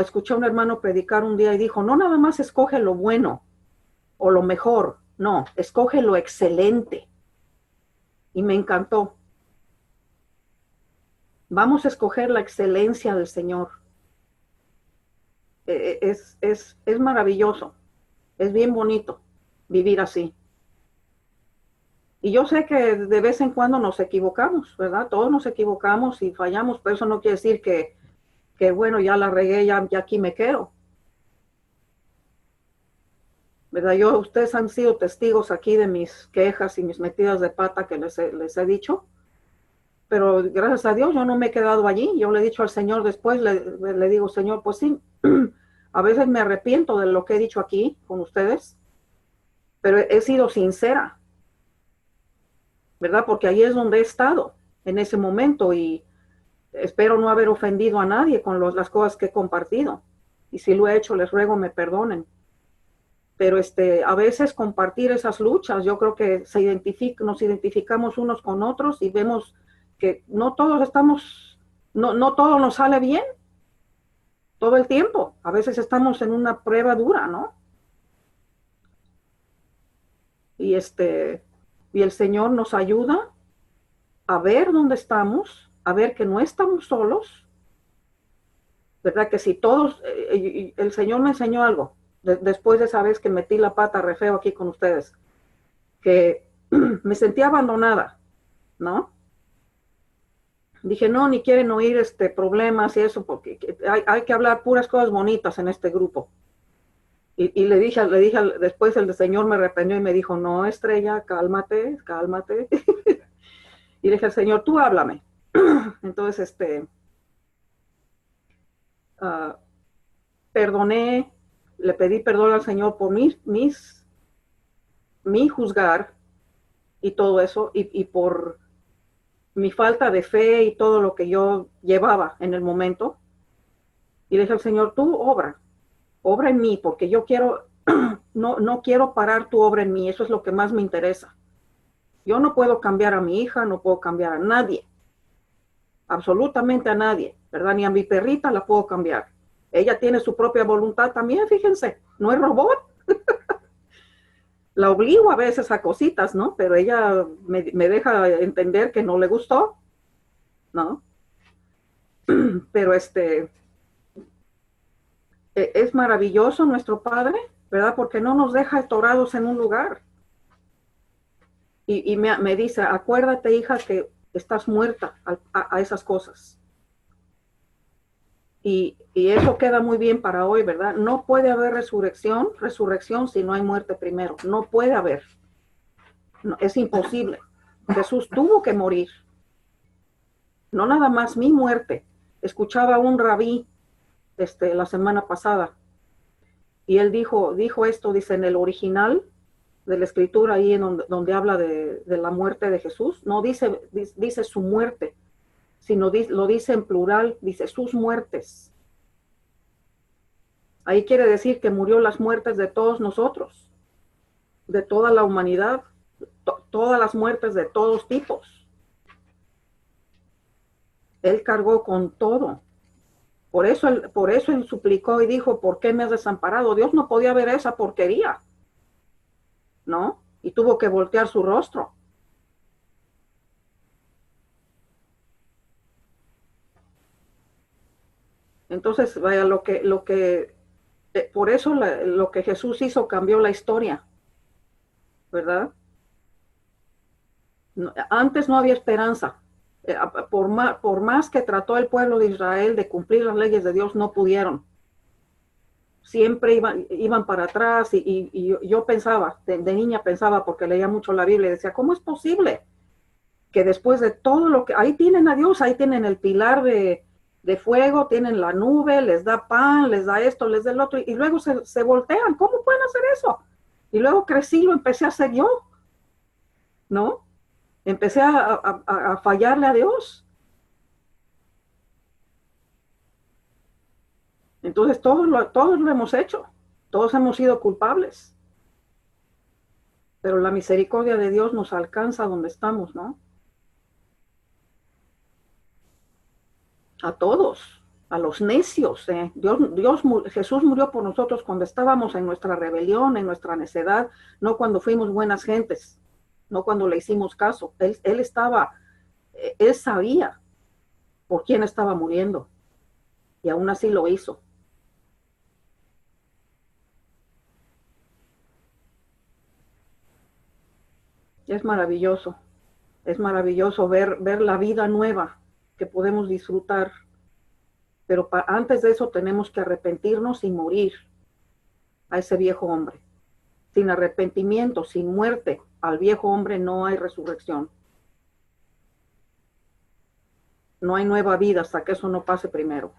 Escuché a un hermano predicar un día y dijo, no nada más escoge lo bueno o lo mejor, no, escoge lo excelente. Y me encantó. Vamos a escoger la excelencia del Señor. Es maravilloso, es bien bonito vivir así. Y yo sé que de vez en cuando nos equivocamos, ¿verdad? Todos nos equivocamos y fallamos, pero eso no quiere decir que bueno, ya la regué, ya aquí me quedo. ¿Verdad? Ustedes han sido testigos aquí de mis quejas y mis metidas de pata que les he dicho. Pero gracias a Dios yo no me he quedado allí. Yo le he dicho al Señor después, le digo, Señor, pues sí, a veces me arrepiento de lo que he dicho aquí con ustedes, pero he sido sincera, ¿verdad? Porque ahí es donde he estado en ese momento y espero no haber ofendido a nadie con las cosas que he compartido. Y si lo he hecho, les ruego me perdonen. Pero a veces compartir esas luchas, yo creo que nos identificamos unos con otros y vemos que no todos no todo nos sale bien todo el tiempo. A veces estamos en una prueba dura, ¿no? Y y el Señor nos ayuda a ver dónde estamos, a ver que no estamos solos, ¿verdad? Que si todos, el Señor me enseñó algo, después de esa vez que metí la pata re feo aquí con ustedes, que me sentía abandonada, ¿no? Dije, no, ni quieren oír problemas y eso, porque hay que hablar puras cosas bonitas en este grupo. Y le dije, después el Señor me reprendió y me dijo, no, Estrella, cálmate, cálmate. Y le dije al Señor, tú háblame. Entonces, perdoné, le pedí perdón al Señor por mi juzgar y todo eso, y por mi falta de fe y todo lo que yo llevaba en el momento. Y le dije al Señor, tú obra. obra en mí, porque yo quiero, no quiero parar tu obra en mí, eso es lo que más me interesa. Yo no puedo cambiar a mi hija, no puedo cambiar a nadie, absolutamente a nadie, ¿verdad? Ni a mi perrita la puedo cambiar. Ella tiene su propia voluntad también, fíjense, no es robot. La obligo a veces a cositas, ¿no? Pero ella me deja entender que no le gustó, ¿no? Pero es maravilloso nuestro Padre, ¿verdad? Porque no nos deja atorados en un lugar. Y me dice, acuérdate, hija, que estás muerta a esas cosas. Y eso queda muy bien para hoy, ¿verdad? No puede haber resurrección si no hay muerte primero. No puede haber. No, es imposible. Jesús tuvo que morir. No nada más mi muerte. Escuchaba a un rabí la semana pasada y él dijo esto, dice, en el original de la escritura, ahí en donde habla de la muerte de Jesús, no dice su muerte, sino lo dice en plural, dice sus muertes. Ahí quiere decir que murió las muertes de todos nosotros, de toda la humanidad, todas las muertes de todos tipos. Él cargó con todo. Por eso él suplicó y dijo, ¿por qué me has desamparado? Dios no podía ver esa porquería, ¿no? Y tuvo que voltear su rostro. Entonces, vaya, por eso lo que Jesús hizo cambió la historia, ¿verdad? Antes no había esperanza. Por más que trató el pueblo de Israel de cumplir las leyes de Dios, no pudieron. Siempre iban para atrás y yo pensaba, de niña pensaba, porque leía mucho la Biblia, y decía, ¿cómo es posible que después de todo lo que, ahí tienen a Dios, ahí tienen el pilar de fuego, tienen la nube, les da pan, les da esto, les da el otro, y luego se voltean? ¿Cómo pueden hacer eso? Y luego crecí, lo empecé a hacer yo, ¿no? Empecé a fallarle a Dios. Entonces todos lo hemos hecho, todos hemos sido culpables, pero la misericordia de Dios nos alcanza donde estamos, ¿no? A todos, a los necios. Jesús murió por nosotros cuando estábamos en nuestra rebelión, en nuestra necedad, no cuando fuimos buenas gentes, no cuando le hicimos caso. Él sabía por quién estaba muriendo y aún así lo hizo. Es maravilloso ver la vida nueva que podemos disfrutar, pero antes de eso tenemos que arrepentirnos y morir a ese viejo hombre. Sin arrepentimiento, sin muerte al viejo hombre no hay resurrección. No hay nueva vida hasta que eso no pase primero.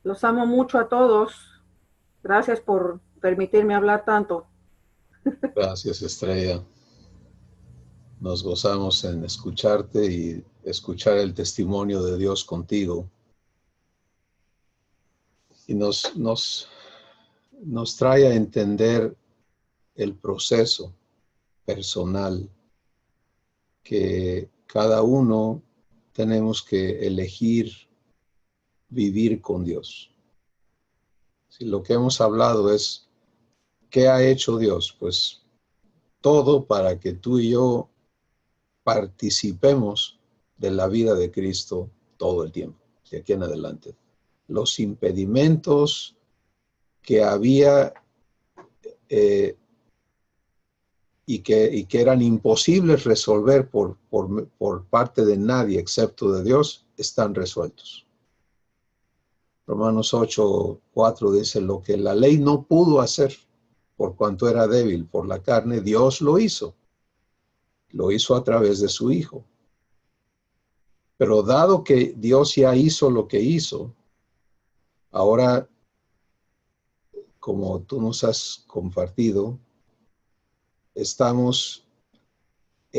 Los amo mucho a todos. Gracias por permitirme hablar tanto. Gracias, Estrella. Nos gozamos en escucharte y escuchar el testimonio de Dios contigo. Y nos trae a entender el proceso personal que cada uno tenemos que elegir vivir con Dios. Si lo que hemos hablado es, ¿qué ha hecho Dios? Pues todo para que tú y yo participemos de la vida de Cristo todo el tiempo, de aquí en adelante. Los impedimentos que había y que eran imposibles resolver por parte de nadie excepto de Dios, están resueltos. Romanos 8:4 dice, lo que la ley no pudo hacer por cuanto era débil por la carne, Dios lo hizo. Lo hizo a través de su Hijo. Pero dado que Dios ya hizo lo que hizo, ahora, como tú nos has compartido, estamos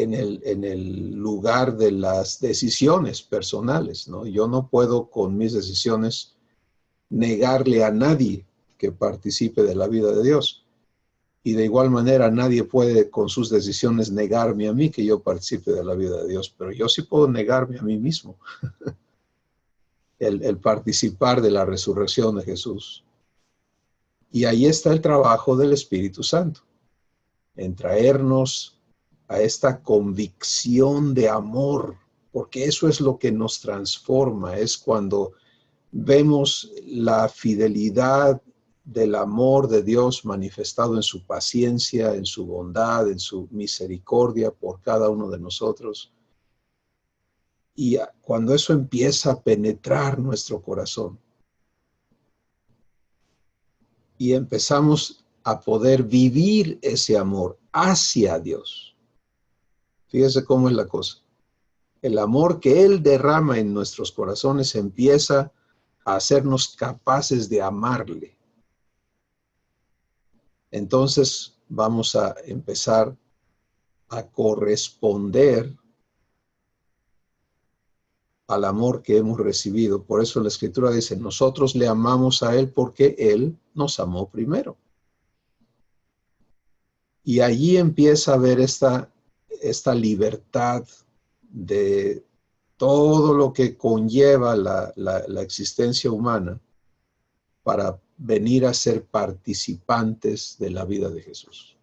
en el lugar de las decisiones personales, ¿no? Yo no puedo con mis decisiones negarle a nadie que participe de la vida de Dios. Y de igual manera nadie puede con sus decisiones negarme a mí que yo participe de la vida de Dios, pero yo sí puedo negarme a mí mismo el participar de la resurrección de Jesús. Y ahí está el trabajo del Espíritu Santo, en traernos a esta convicción de amor, porque eso es lo que nos transforma, es cuando vemos la fidelidad del amor de Dios manifestado en su paciencia, en su bondad, en su misericordia por cada uno de nosotros. Y cuando eso empieza a penetrar nuestro corazón y empezamos a poder vivir ese amor hacia Dios. Fíjese cómo es la cosa. El amor que Él derrama en nuestros corazones empieza a hacernos capaces de amarle. Entonces vamos a empezar a corresponder al amor que hemos recibido. Por eso la Escritura dice, nosotros le amamos a Él porque Él nos amó primero. Y allí empieza a haber esta libertad de todo lo que conlleva la existencia humana para venir a ser participantes de la vida de Jesús.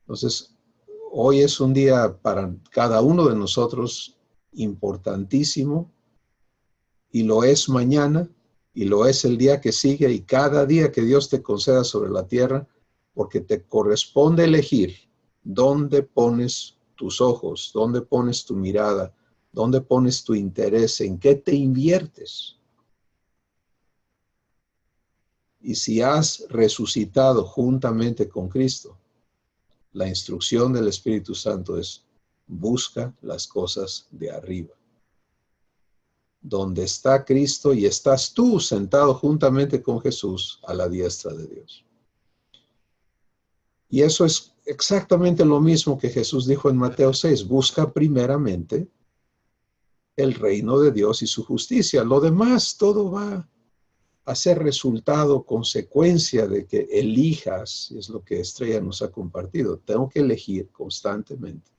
Entonces, hoy es un día para cada uno de nosotros importantísimo, y lo es mañana, y lo es el día que sigue, y cada día que Dios te conceda sobre la tierra, porque te corresponde elegir dónde pones tus ojos, dónde pones tu mirada, dónde pones tu interés, en qué te inviertes. Y si has resucitado juntamente con Cristo, la instrucción del Espíritu Santo es: busca las cosas de arriba, donde está Cristo y estás tú sentado juntamente con Jesús a la diestra de Dios. Y eso es exactamente lo mismo que Jesús dijo en Mateo 6, busca primeramente el reino de Dios y su justicia. Lo demás, todo va a ser resultado, consecuencia de que elijas, y es lo que Estrella nos ha compartido. Tengo que elegir constantemente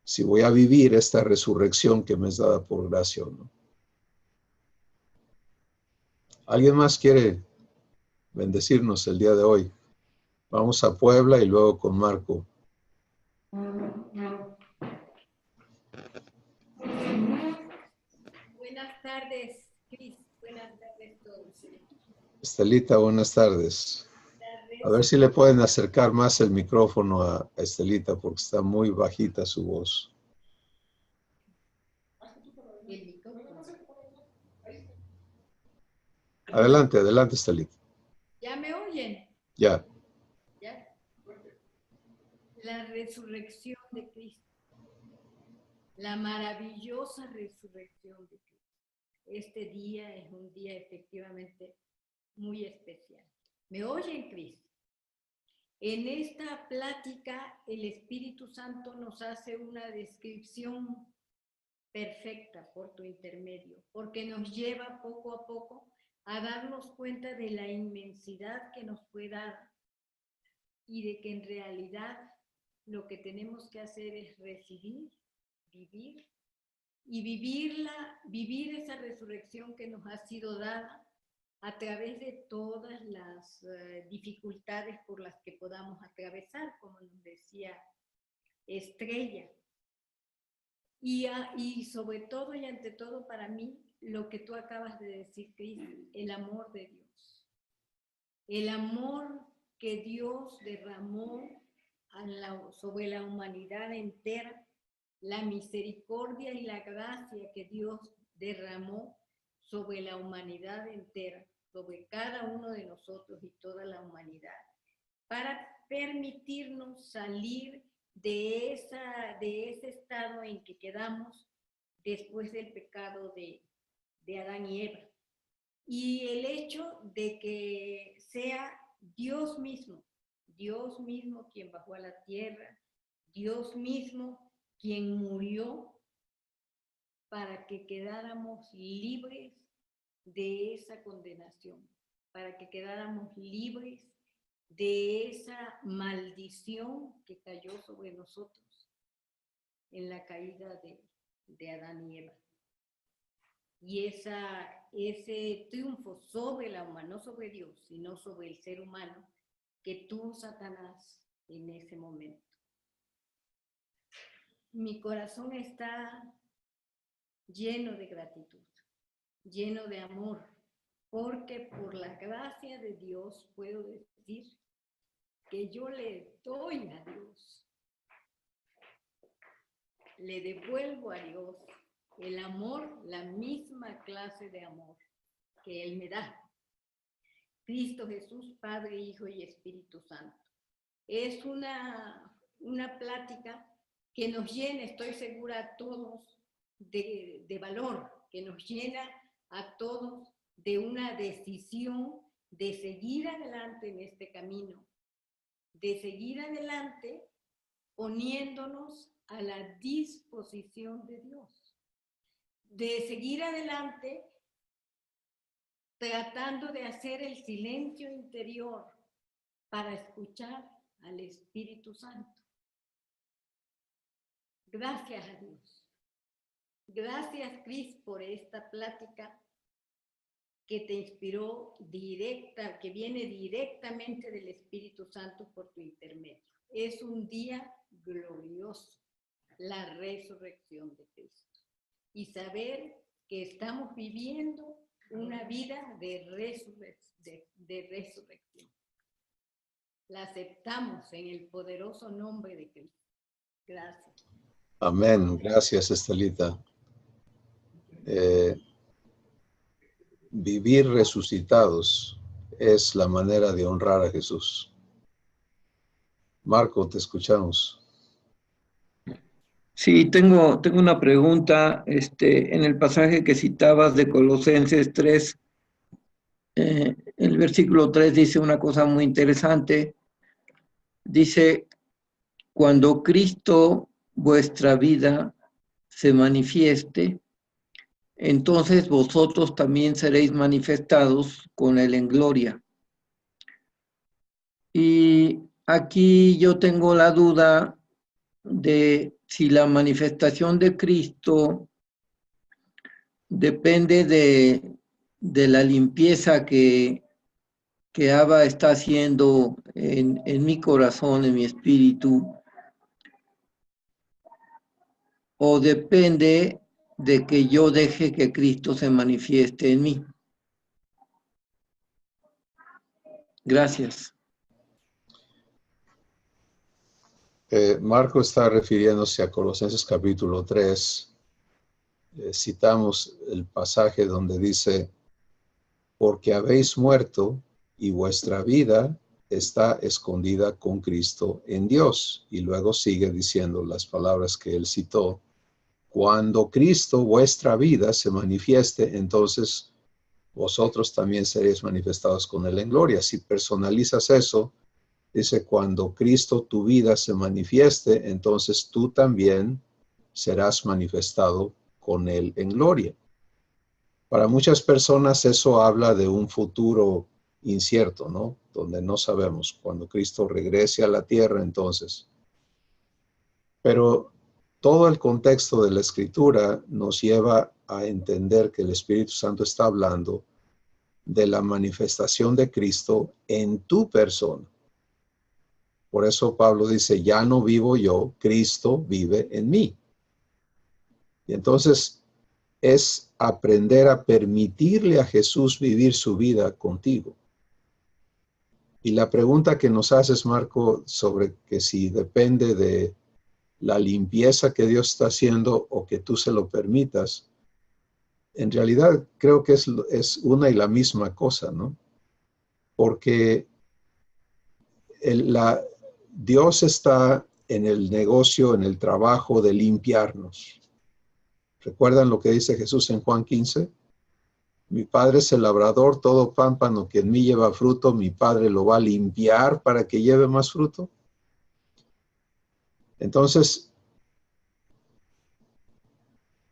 si voy a vivir esta resurrección que me es dada por gracia o no. ¿Alguien más quiere bendecirnos el día de hoy? Vamos a Puebla y luego con Marco. Buenas tardes, Cris. Buenas tardes a todos. Estelita, buenas tardes. A ver si le pueden acercar más el micrófono a Estelita, porque está muy bajita su voz. Adelante, adelante, Estelita. ¿Ya me oyen? Ya. ¿Ya? La resurrección de Cristo. La maravillosa resurrección de Cristo. Este día es un día efectivamente muy especial. ¿Me oyen, Cris? En esta plática, el Espíritu Santo nos hace una descripción perfecta por tu intermedio, porque nos lleva poco a poco a darnos cuenta de la inmensidad que nos fue dada y de que en realidad lo que tenemos que hacer es recibir, vivir y vivir esa resurrección que nos ha sido dada a través de todas las dificultades por las que podamos atravesar, como nos decía Estrella. Y sobre todo y ante todo para mí, lo que tú acabas de decir, Cris, el amor de Dios. El amor que Dios derramó sobre la humanidad entera, la misericordia y la gracia que Dios derramó sobre la humanidad entera, sobre cada uno de nosotros y toda la humanidad, para permitirnos salir de ese estado en que quedamos después del pecado de Adán y Eva. Y el hecho de que sea Dios mismo Dios mismo quien bajó a la tierra, Dios mismo quien murió para que quedáramos libres de esa condenación, para que quedáramos libres de esa maldición que cayó sobre nosotros en la caída de Adán y Eva. Y ese triunfo sobre la humanidad, no sobre Dios, sino sobre el ser humano, que tuvo Satanás en ese momento. Mi corazón está lleno de gratitud, lleno de amor, porque por la gracia de Dios puedo decir que yo le doy a Dios, le devuelvo a Dios el amor, la misma clase de amor que Él me da. Cristo Jesús, Padre, Hijo y Espíritu Santo. Es una plática que nos llena, estoy segura, a todos de valor, que nos llena a todos de una decisión de seguir adelante en este camino, de seguir adelante poniéndonos a la disposición de Dios, de seguir adelante tratando de hacer el silencio interior para escuchar al Espíritu Santo. Gracias a Dios. Gracias, Cris, por esta plática que te inspiró directa, que viene directamente del Espíritu Santo por tu intermedio. Es un día glorioso, la resurrección de Cristo. Y saber que estamos viviendo una vida de resurrección. La aceptamos en el poderoso nombre de Cristo. Gracias. Amén. Gracias, Estelita. Vivir resucitados es la manera de honrar a Jesús. Marco, te escuchamos. Sí, tengo una pregunta. En el pasaje que citabas de Colosenses 3, el versículo 3 dice una cosa muy interesante. Dice, cuando Cristo, vuestra vida, se manifieste, entonces vosotros también seréis manifestados con Él en gloria. Y aquí yo tengo la duda de si la manifestación de Cristo depende de la limpieza que Abba está haciendo en mi corazón, en mi espíritu, o depende de que yo deje que Cristo se manifieste en mí. Gracias. Marco está refiriéndose a Colosenses capítulo 3. Citamos el pasaje donde dice, porque habéis muerto y vuestra vida está escondida con Cristo en Dios. Y luego sigue diciendo las palabras que él citó. Cuando Cristo, vuestra vida, se manifieste, entonces vosotros también seréis manifestados con Él en gloria. Si personalizas eso, dice, cuando Cristo, tu vida, se manifieste, entonces tú también serás manifestado con Él en gloria. Para muchas personas eso habla de un futuro incierto, ¿no? Donde no sabemos cuando Cristo regrese a la tierra, entonces. Pero todo el contexto de la Escritura nos lleva a entender que el Espíritu Santo está hablando de la manifestación de Cristo en tu persona. Por eso Pablo dice, ya no vivo yo, Cristo vive en mí. Y entonces es aprender a permitirle a Jesús vivir su vida contigo. Y la pregunta que nos haces, Marco, sobre que si depende de la limpieza que Dios está haciendo o que tú se lo permitas, en realidad creo que es una y la misma cosa, ¿no? Porque Dios está en el negocio, en el trabajo de limpiarnos. ¿Recuerdan lo que dice Jesús en Juan 15? Mi Padre es el labrador, todo pámpano que en mí lleva fruto, mi Padre lo va a limpiar para que lleve más fruto. Entonces,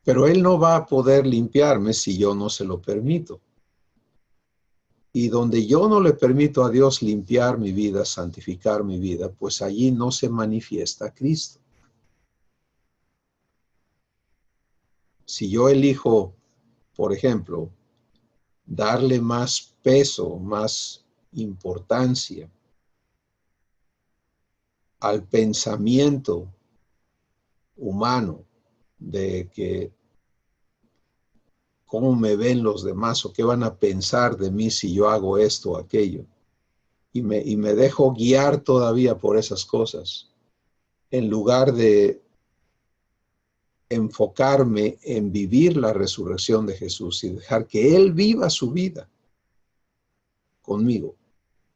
pero Él no va a poder limpiarme si yo no se lo permito. Y donde yo no le permito a Dios limpiar mi vida, santificar mi vida, pues allí no se manifiesta Cristo. Si yo elijo, por ejemplo, darle más peso, más importancia al pensamiento humano de que cómo me ven los demás o qué van a pensar de mí si yo hago esto o aquello, y me dejo guiar todavía por esas cosas, en lugar de enfocarme en vivir la resurrección de Jesús y dejar que Él viva su vida conmigo,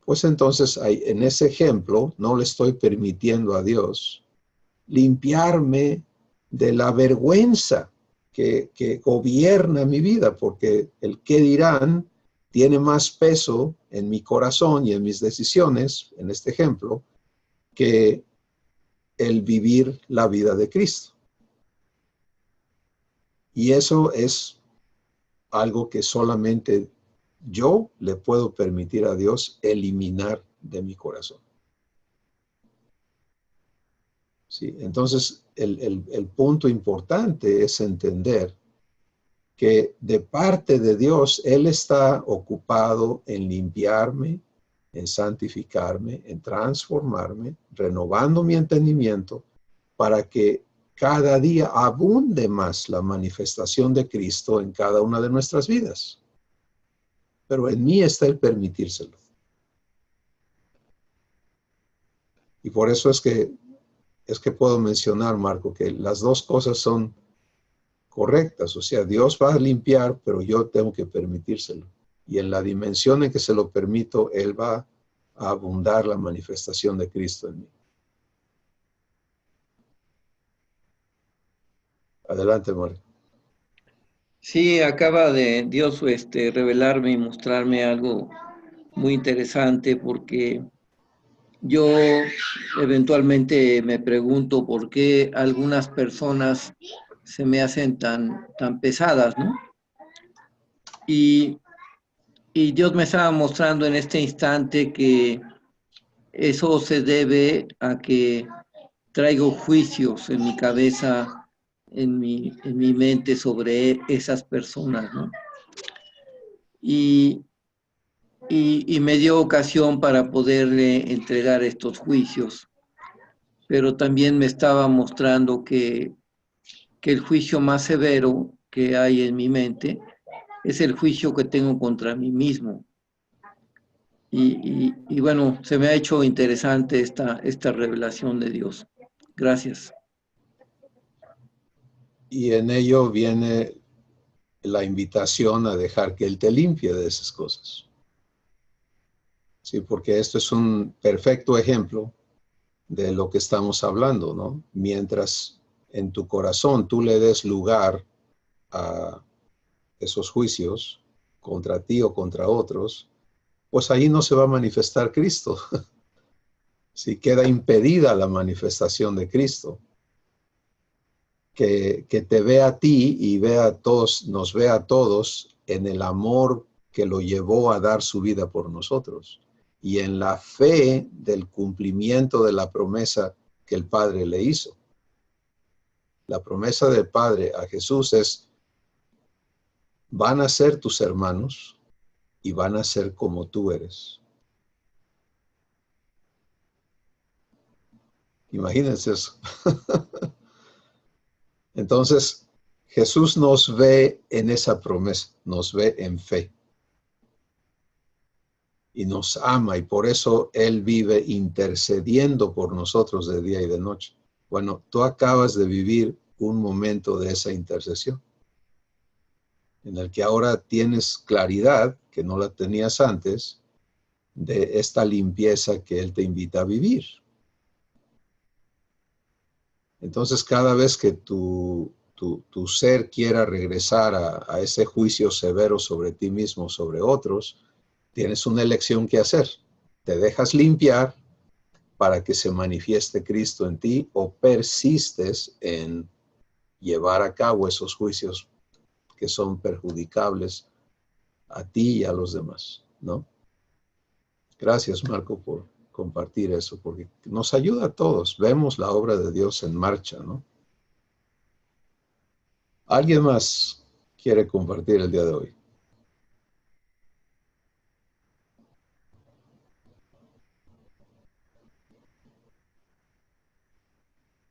pues entonces en ese ejemplo no le estoy permitiendo a Dios limpiarme de la vergüenza que gobierna mi vida, porque el qué dirán tiene más peso en mi corazón y en mis decisiones, en este ejemplo, que el vivir la vida de Cristo. Y eso es algo que solamente yo le puedo permitir a Dios eliminar de mi corazón. Sí, entonces, el punto importante es entender que de parte de Dios, Él está ocupado en limpiarme, en santificarme, en transformarme, renovando mi entendimiento para que cada día abunde más la manifestación de Cristo en cada una de nuestras vidas. Pero en mí está el permitírselo. Y por eso es que puedo mencionar, Marco, que las dos cosas son correctas. O sea, Dios va a limpiar, pero yo tengo que permitírselo. Y en la dimensión en que se lo permito, Él va a abundar la manifestación de Cristo en mí. Adelante, Marco. Sí, acaba de Dios revelarme y mostrarme algo muy interesante, porque yo eventualmente me pregunto por qué algunas personas se me hacen tan pesadas, ¿no? Y Dios me estaba mostrando en este instante que eso se debe a que traigo juicios en mi cabeza, en mi mente sobre esas personas, ¿no? Y me dio ocasión para poderle entregar estos juicios, pero también me estaba mostrando que el juicio más severo que hay en mi mente es el juicio que tengo contra mí mismo. Y bueno, se me ha hecho interesante esta revelación de Dios. Gracias. Y en ello viene la invitación a dejar que Él te limpie de esas cosas. Sí, porque esto es un perfecto ejemplo de lo que estamos hablando, ¿no? Mientras en tu corazón tú le des lugar a esos juicios contra ti o contra otros, pues ahí no se va a manifestar Cristo. Si queda impedida la manifestación de Cristo, que te vea a ti y vea a todos, nos vea a todos en el amor que lo llevó a dar su vida por nosotros y en la fe del cumplimiento de la promesa que el Padre le hizo. La promesa del Padre a Jesús es: van a ser tus hermanos y van a ser como tú eres. Imagínense eso. Entonces, Jesús nos ve en esa promesa, nos ve en fe. Y nos ama, y por eso Él vive intercediendo por nosotros de día y de noche. Bueno, tú acabas de vivir un momento de esa intercesión, en el que ahora tienes claridad, que no la tenías antes, de esta limpieza que Él te invita a vivir. Entonces, cada vez que tu tu ser quiera regresar a ese juicio severo sobre ti mismo, sobre otros, tienes una elección que hacer. Te dejas limpiar para que se manifieste Cristo en ti o persistes en llevar a cabo esos juicios que son perjudicables a ti y a los demás, ¿no? Gracias, Marco, por compartir eso, porque nos ayuda a todos. Vemos la obra de Dios en marcha, ¿no? ¿Alguien más quiere compartir el día de hoy?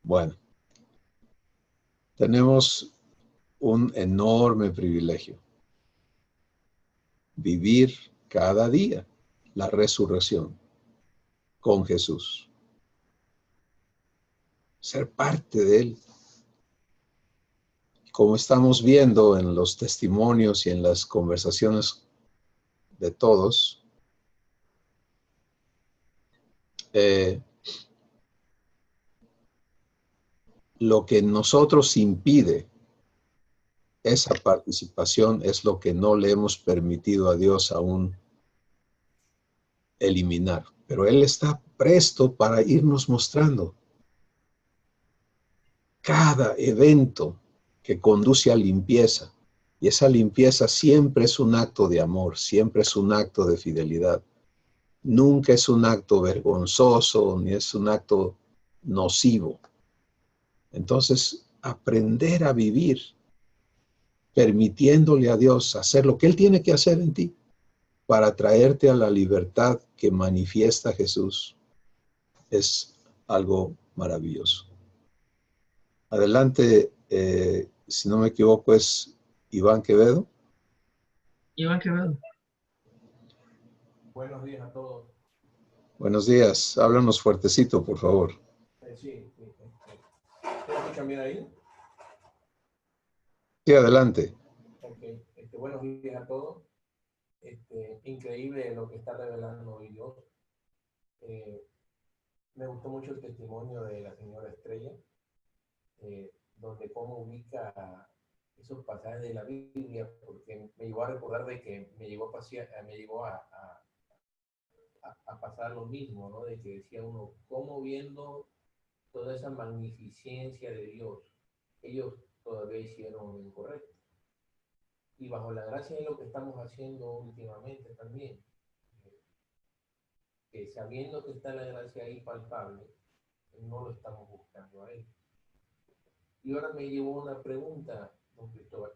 Bueno, tenemos un enorme privilegio. Vivir cada día la resurrección con Jesús. Ser parte de Él. Como estamos viendo en los testimonios y en las conversaciones de todos, lo que nosotros impide esa participación es lo que no le hemos permitido a Dios aún eliminar. Pero Él está presto para irnos mostrando cada evento que conduce a limpieza. Y esa limpieza siempre es un acto de amor, siempre es un acto de fidelidad. Nunca es un acto vergonzoso, ni es un acto nocivo. Entonces, aprender a vivir permitiéndole a Dios hacer lo que Él tiene que hacer en ti para traerte a la libertad que manifiesta Jesús es algo maravilloso. Adelante, si no me equivoco, es Iván Quevedo. Iván Quevedo. Buenos días a todos. Buenos días. Háblanos fuertecito, por favor. Sí. ¿Me escuchan bien ahí? Sí, adelante. Ok. Buenos días a todos. Increíble lo que está revelando hoy Dios. Me gustó mucho el testimonio de la señora Estrella, donde cómo ubica esos pasajes de la Biblia, porque me llevó a recordar de que me llegó a pasar lo mismo, ¿no? De que decía uno, cómo viendo toda esa magnificencia de Dios, ellos todavía hicieron lo incorrecto. Y bajo la gracia de lo que estamos haciendo últimamente también, que sabiendo que está la gracia ahí palpable, no lo estamos buscando a Él. Y ahora me llevó una pregunta, don Cristóbal.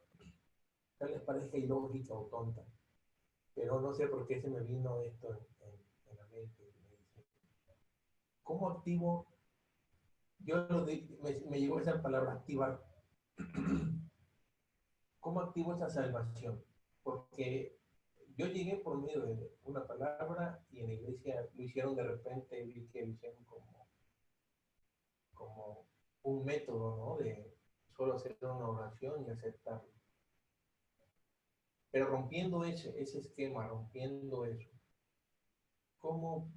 Tal les parezca ilógica o tonta, pero no sé por qué se me vino esto en la mente. ¿Cómo activo? Me llegó esa palabra, activar. ¿Cómo activo esa salvación? Porque yo llegué por medio de una palabra y en la iglesia lo hicieron de repente, vi que lo hicieron como un método, ¿no? De solo hacer una oración y aceptarlo. Pero rompiendo ese esquema, rompiendo eso, ¿cómo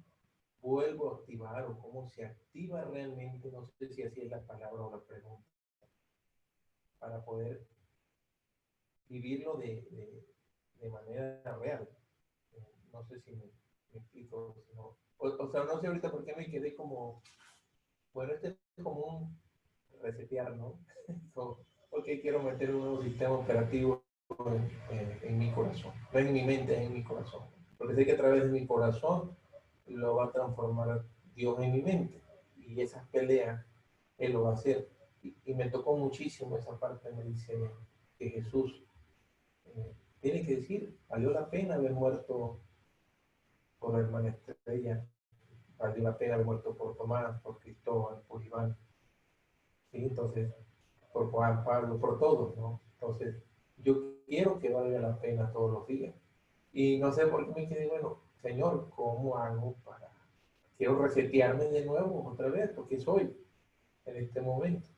vuelvo a activar o cómo se activa realmente? No sé si así es la palabra o la pregunta, para poder vivirlo de manera real. No sé si me explico. O sea, no sé ahorita por qué me quedé como, bueno, es como un resetear, ¿no? Porque quiero meter un nuevo sistema operativo en mi corazón. No en mi mente, es en mi corazón. Porque sé que a través de mi corazón lo va a transformar Dios en mi mente. Y esas peleas Él lo va a hacer. Y me tocó muchísimo esa parte, me dice que Jesús tiene que decir, valió la pena haber muerto por la hermana Estrella, valió la pena haber muerto por Tomás, por Cristóbal, por Iván, ¿sí? Entonces, por Juan Pablo, por todos, ¿no? Entonces, yo quiero que valga la pena todos los días. Y no sé por qué me quedé, bueno, Señor, ¿cómo hago para... Quiero resetearme de nuevo otra vez, porque soy en este momento.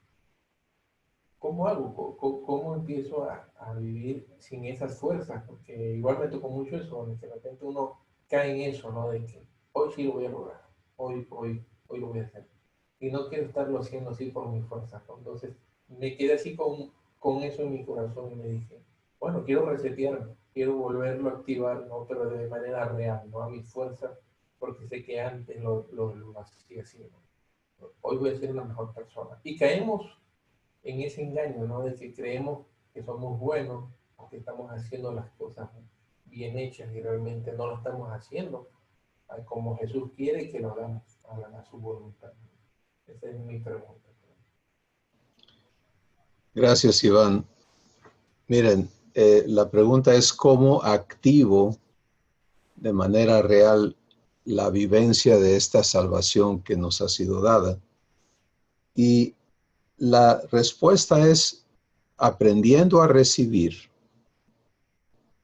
¿Cómo hago? ¿Cómo empiezo a vivir sin esas fuerzas? Porque igual me tocó mucho eso, de que de repente uno cae en eso, ¿no? De que hoy sí lo voy a lograr, hoy lo voy a hacer. Y no quiero estarlo haciendo así por mi fuerza, ¿no? Entonces me quedé así con con eso en mi corazón y me dije, bueno, quiero resetearme, quiero volverlo a activar, ¿no? Pero de manera real, no a mi fuerza, porque sé que antes lo hacía así, ¿no? Hoy voy a ser una mejor persona. Y caemos en ese engaño, ¿no? De que creemos que somos buenos, o que estamos haciendo las cosas bien hechas y realmente no lo estamos haciendo como Jesús quiere que lo hagamos, a su voluntad. Esa es mi pregunta. Gracias, Iván. Miren, la pregunta es cómo activo de manera real la vivencia de esta salvación que nos ha sido dada. Y la respuesta es aprendiendo a recibir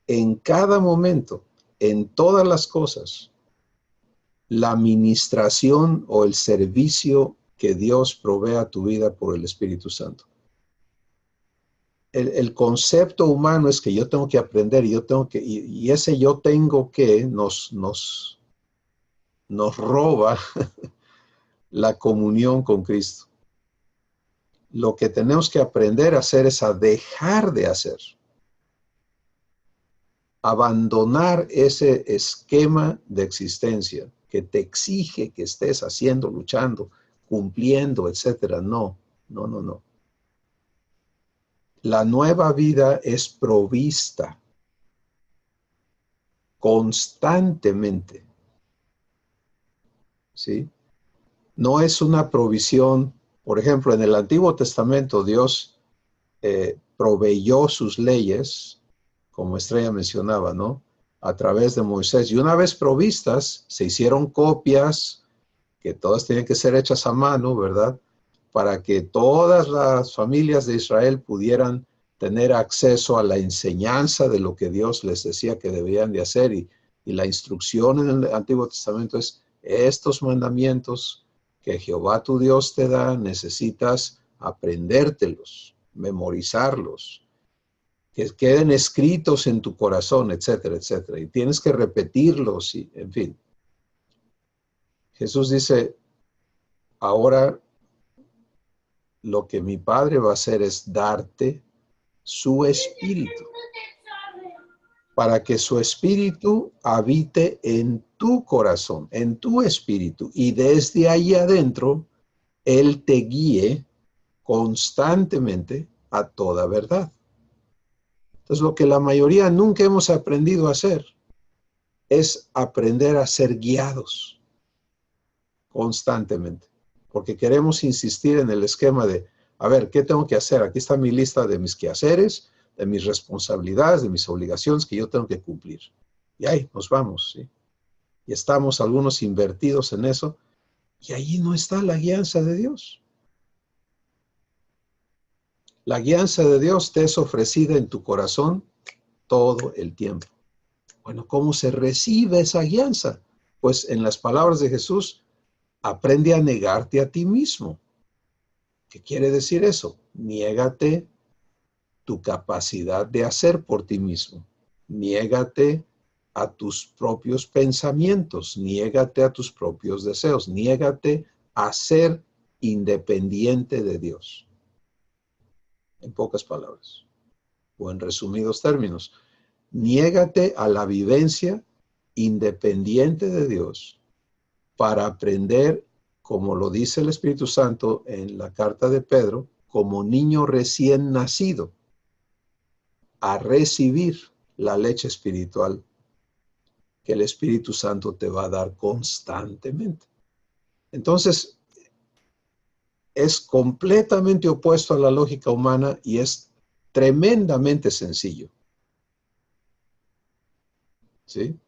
en cada momento, en todas las cosas, la administración o el servicio que Dios provee a tu vida por el Espíritu Santo. El concepto humano es que yo tengo que aprender y ese yo tengo que nos roba la comunión con Cristo. Lo que tenemos que aprender a hacer es a dejar de hacer. Abandonar ese esquema de existencia que te exige que estés haciendo, luchando, cumpliendo, etcétera. No. La nueva vida es provista constantemente. ¿Sí? No es una provisión. Por ejemplo, en el Antiguo Testamento Dios proveyó sus leyes, como Estrella mencionaba, ¿no? A través de Moisés. Y una vez provistas, se hicieron copias, que todas tienen que ser hechas a mano, ¿verdad? Para que todas las familias de Israel pudieran tener acceso a la enseñanza de lo que Dios les decía que debían de hacer. Y la instrucción en el Antiguo Testamento es: estos mandamientos que Jehová tu Dios te da, necesitas aprendértelos, memorizarlos, que queden escritos en tu corazón, etcétera, etcétera. Y tienes que repetirlos, y, en fin. Jesús dice, ahora lo que mi Padre va a hacer es darte su espíritu, para que su espíritu habite en tu corazón, en tu espíritu, y desde ahí adentro, Él te guíe constantemente a toda verdad. Entonces, lo que la mayoría nunca hemos aprendido a hacer es aprender a ser guiados constantemente, porque queremos insistir en el esquema de, a ver, ¿qué tengo que hacer? Aquí está mi lista de mis quehaceres, de mis responsabilidades, de mis obligaciones que yo tengo que cumplir. Y ahí nos vamos, ¿sí? Y estamos algunos invertidos en eso, y allí no está la guianza de Dios. La guianza de Dios te es ofrecida en tu corazón todo el tiempo. Bueno, ¿cómo se recibe esa guianza? Pues en las palabras de Jesús, aprende a negarte a ti mismo. ¿Qué quiere decir eso? Niégate tu capacidad de hacer por ti mismo. Niégate a tus propios pensamientos. Niégate a tus propios deseos. Niégate a ser independiente de Dios. En pocas palabras, o en resumidos términos, niégate a la vivencia independiente de Dios para aprender, como lo dice el Espíritu Santo en la carta de Pedro, como niño recién nacido, a recibir la leche espiritual que el Espíritu Santo te va a dar constantemente. Entonces, es completamente opuesto a la lógica humana y es tremendamente sencillo. ¿Sí?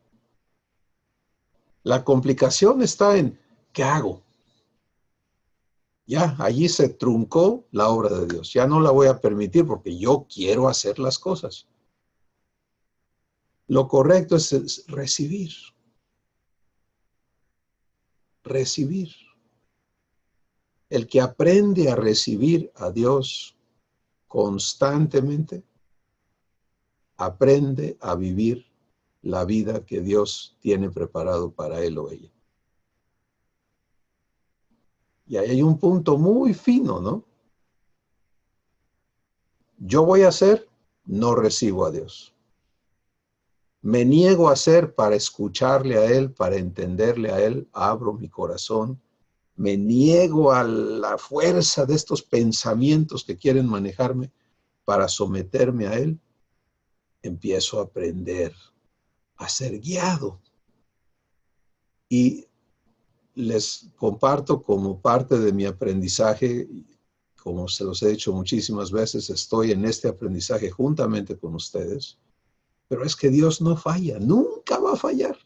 La complicación está en, ¿qué hago? Ya, allí se truncó la obra de Dios. Ya no la voy a permitir porque yo quiero hacer las cosas. Lo correcto es recibir. Recibir. El que aprende a recibir a Dios constantemente, aprende a vivir la vida que Dios tiene preparado para él o ella. Y ahí hay un punto muy fino, ¿no? yo voy a hacer, no recibo a Dios. Me niego a hacer para escucharle a Él, para entenderle a Él, abro mi corazón. Me niego a la fuerza de estos pensamientos que quieren manejarme para someterme a Él. Empiezo a aprender a ser guiado. Y les comparto como parte de mi aprendizaje, como se los he dicho muchísimas veces, estoy en este aprendizaje juntamente con ustedes, pero es que Dios no falla, nunca va a fallar.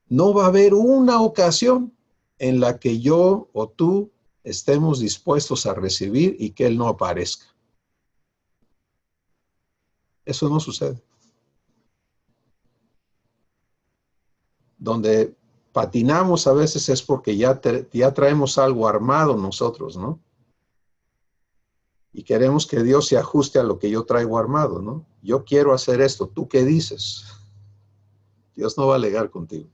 No va a haber una ocasión en la que yo o tú estemos dispuestos a recibir y que Él no aparezca. Eso no sucede. Donde patinamos a veces es porque ya traemos algo armado nosotros, ¿no? Y queremos que Dios se ajuste a lo que yo traigo armado, ¿no? Yo quiero hacer esto, ¿tú qué dices? Dios no va a alegar contigo.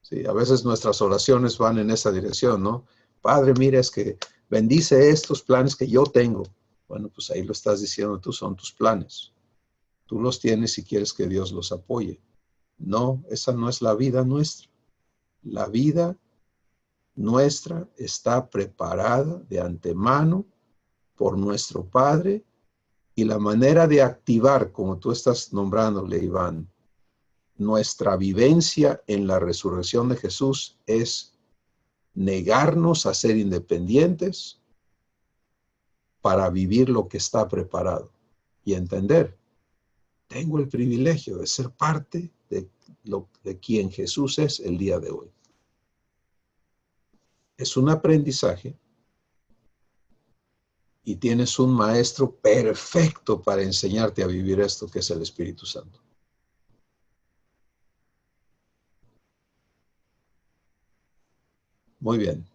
Sí, a veces nuestras oraciones van en esa dirección, ¿no? Padre, mira, es que bendice estos planes que yo tengo. Bueno, pues ahí lo estás diciendo tú, son tus planes. Tú los tienes y quieres que Dios los apoye. No, esa no es la vida nuestra. La vida nuestra está preparada de antemano por nuestro Padre, y la manera de activar, como tú estás nombrándole, Iván, nuestra vivencia en la resurrección de Jesús es negarnos a ser independientes para vivir lo que está preparado y entender, tengo el privilegio de ser parte de quien Jesús es el día de hoy. Es un aprendizaje y tienes un maestro perfecto para enseñarte a vivir esto, que es el Espíritu Santo. Muy bien.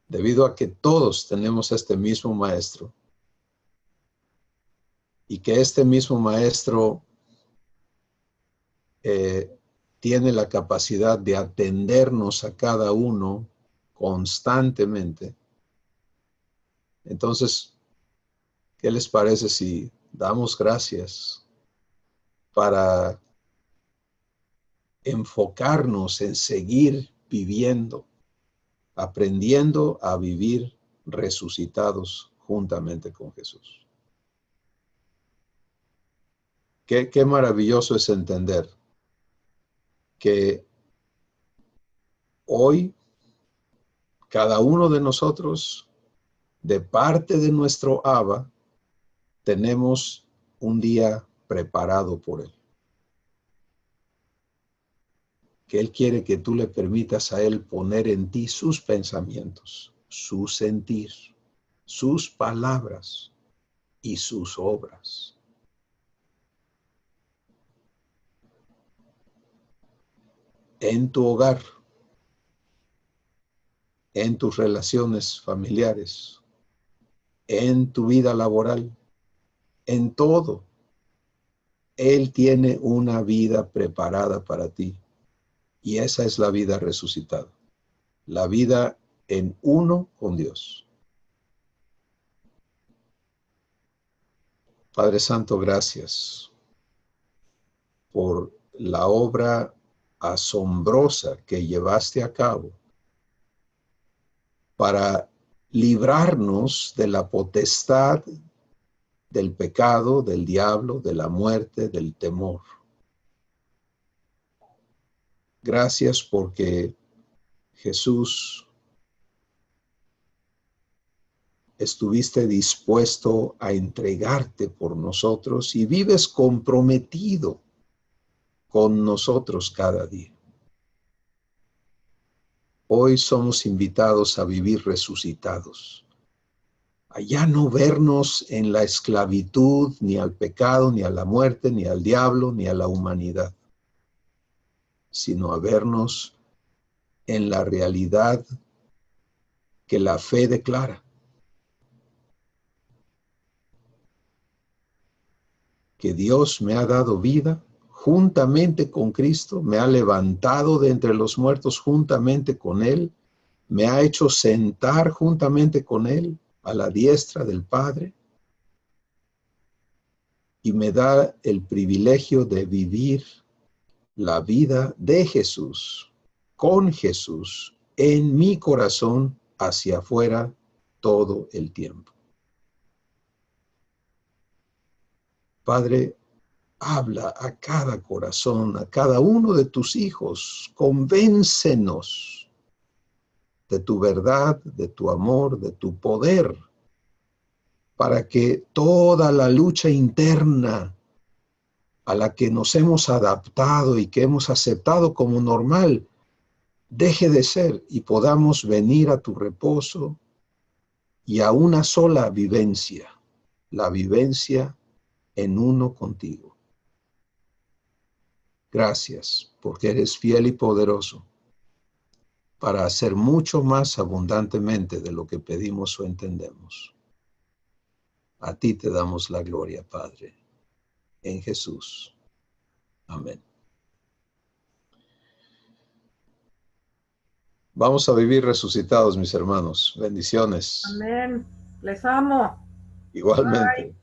Debido a que todos tenemos este mismo maestro y que este mismo maestro tiene la capacidad de atendernos a cada uno constantemente, entonces, ¿qué les parece si damos gracias para enfocarnos en seguir viviendo, aprendiendo a vivir resucitados juntamente con Jesús? Qué maravilloso es entender que hoy cada uno de nosotros, de parte de nuestro Abba, tenemos un día preparado por Él. Que Él quiere que tú le permitas a Él poner en ti sus pensamientos, su sentir, sus palabras y sus obras. En tu hogar, en tus relaciones familiares, en tu vida laboral, en todo. Él tiene una vida preparada para ti. Y esa es la vida resucitada. La vida en uno con Dios. Padre Santo, gracias por la obra asombrosa que llevaste a cabo para librarnos de la potestad del pecado, del diablo, de la muerte, del temor. Gracias porque Jesús, estuviste dispuesto a entregarte por nosotros y vives comprometido con nosotros cada día. Hoy somos invitados a vivir resucitados, a ya no vernos en la esclavitud, ni al pecado, ni a la muerte, ni al diablo, ni a la humanidad, sino a vernos en la realidad que la fe declara. Que Dios me ha dado vida juntamente con Cristo, me ha levantado de entre los muertos juntamente con Él, me ha hecho sentar juntamente con Él, a la diestra del Padre y me da el privilegio de vivir la vida de Jesús, con Jesús, en mi corazón hacia afuera todo el tiempo. Padre, habla a cada corazón, a cada uno de tus hijos, convéncenos de tu verdad, de tu amor, de tu poder, para que toda la lucha interna a la que nos hemos adaptado y que hemos aceptado como normal, deje de ser y podamos venir a tu reposo y a una sola vivencia, la vivencia en uno contigo. Gracias, porque eres fiel y poderoso para hacer mucho más abundantemente de lo que pedimos o entendemos. A ti te damos la gloria, Padre, en Jesús. Amén. Vamos a vivir resucitados, mis hermanos. Bendiciones. Amén. Les amo. Igualmente. Bye.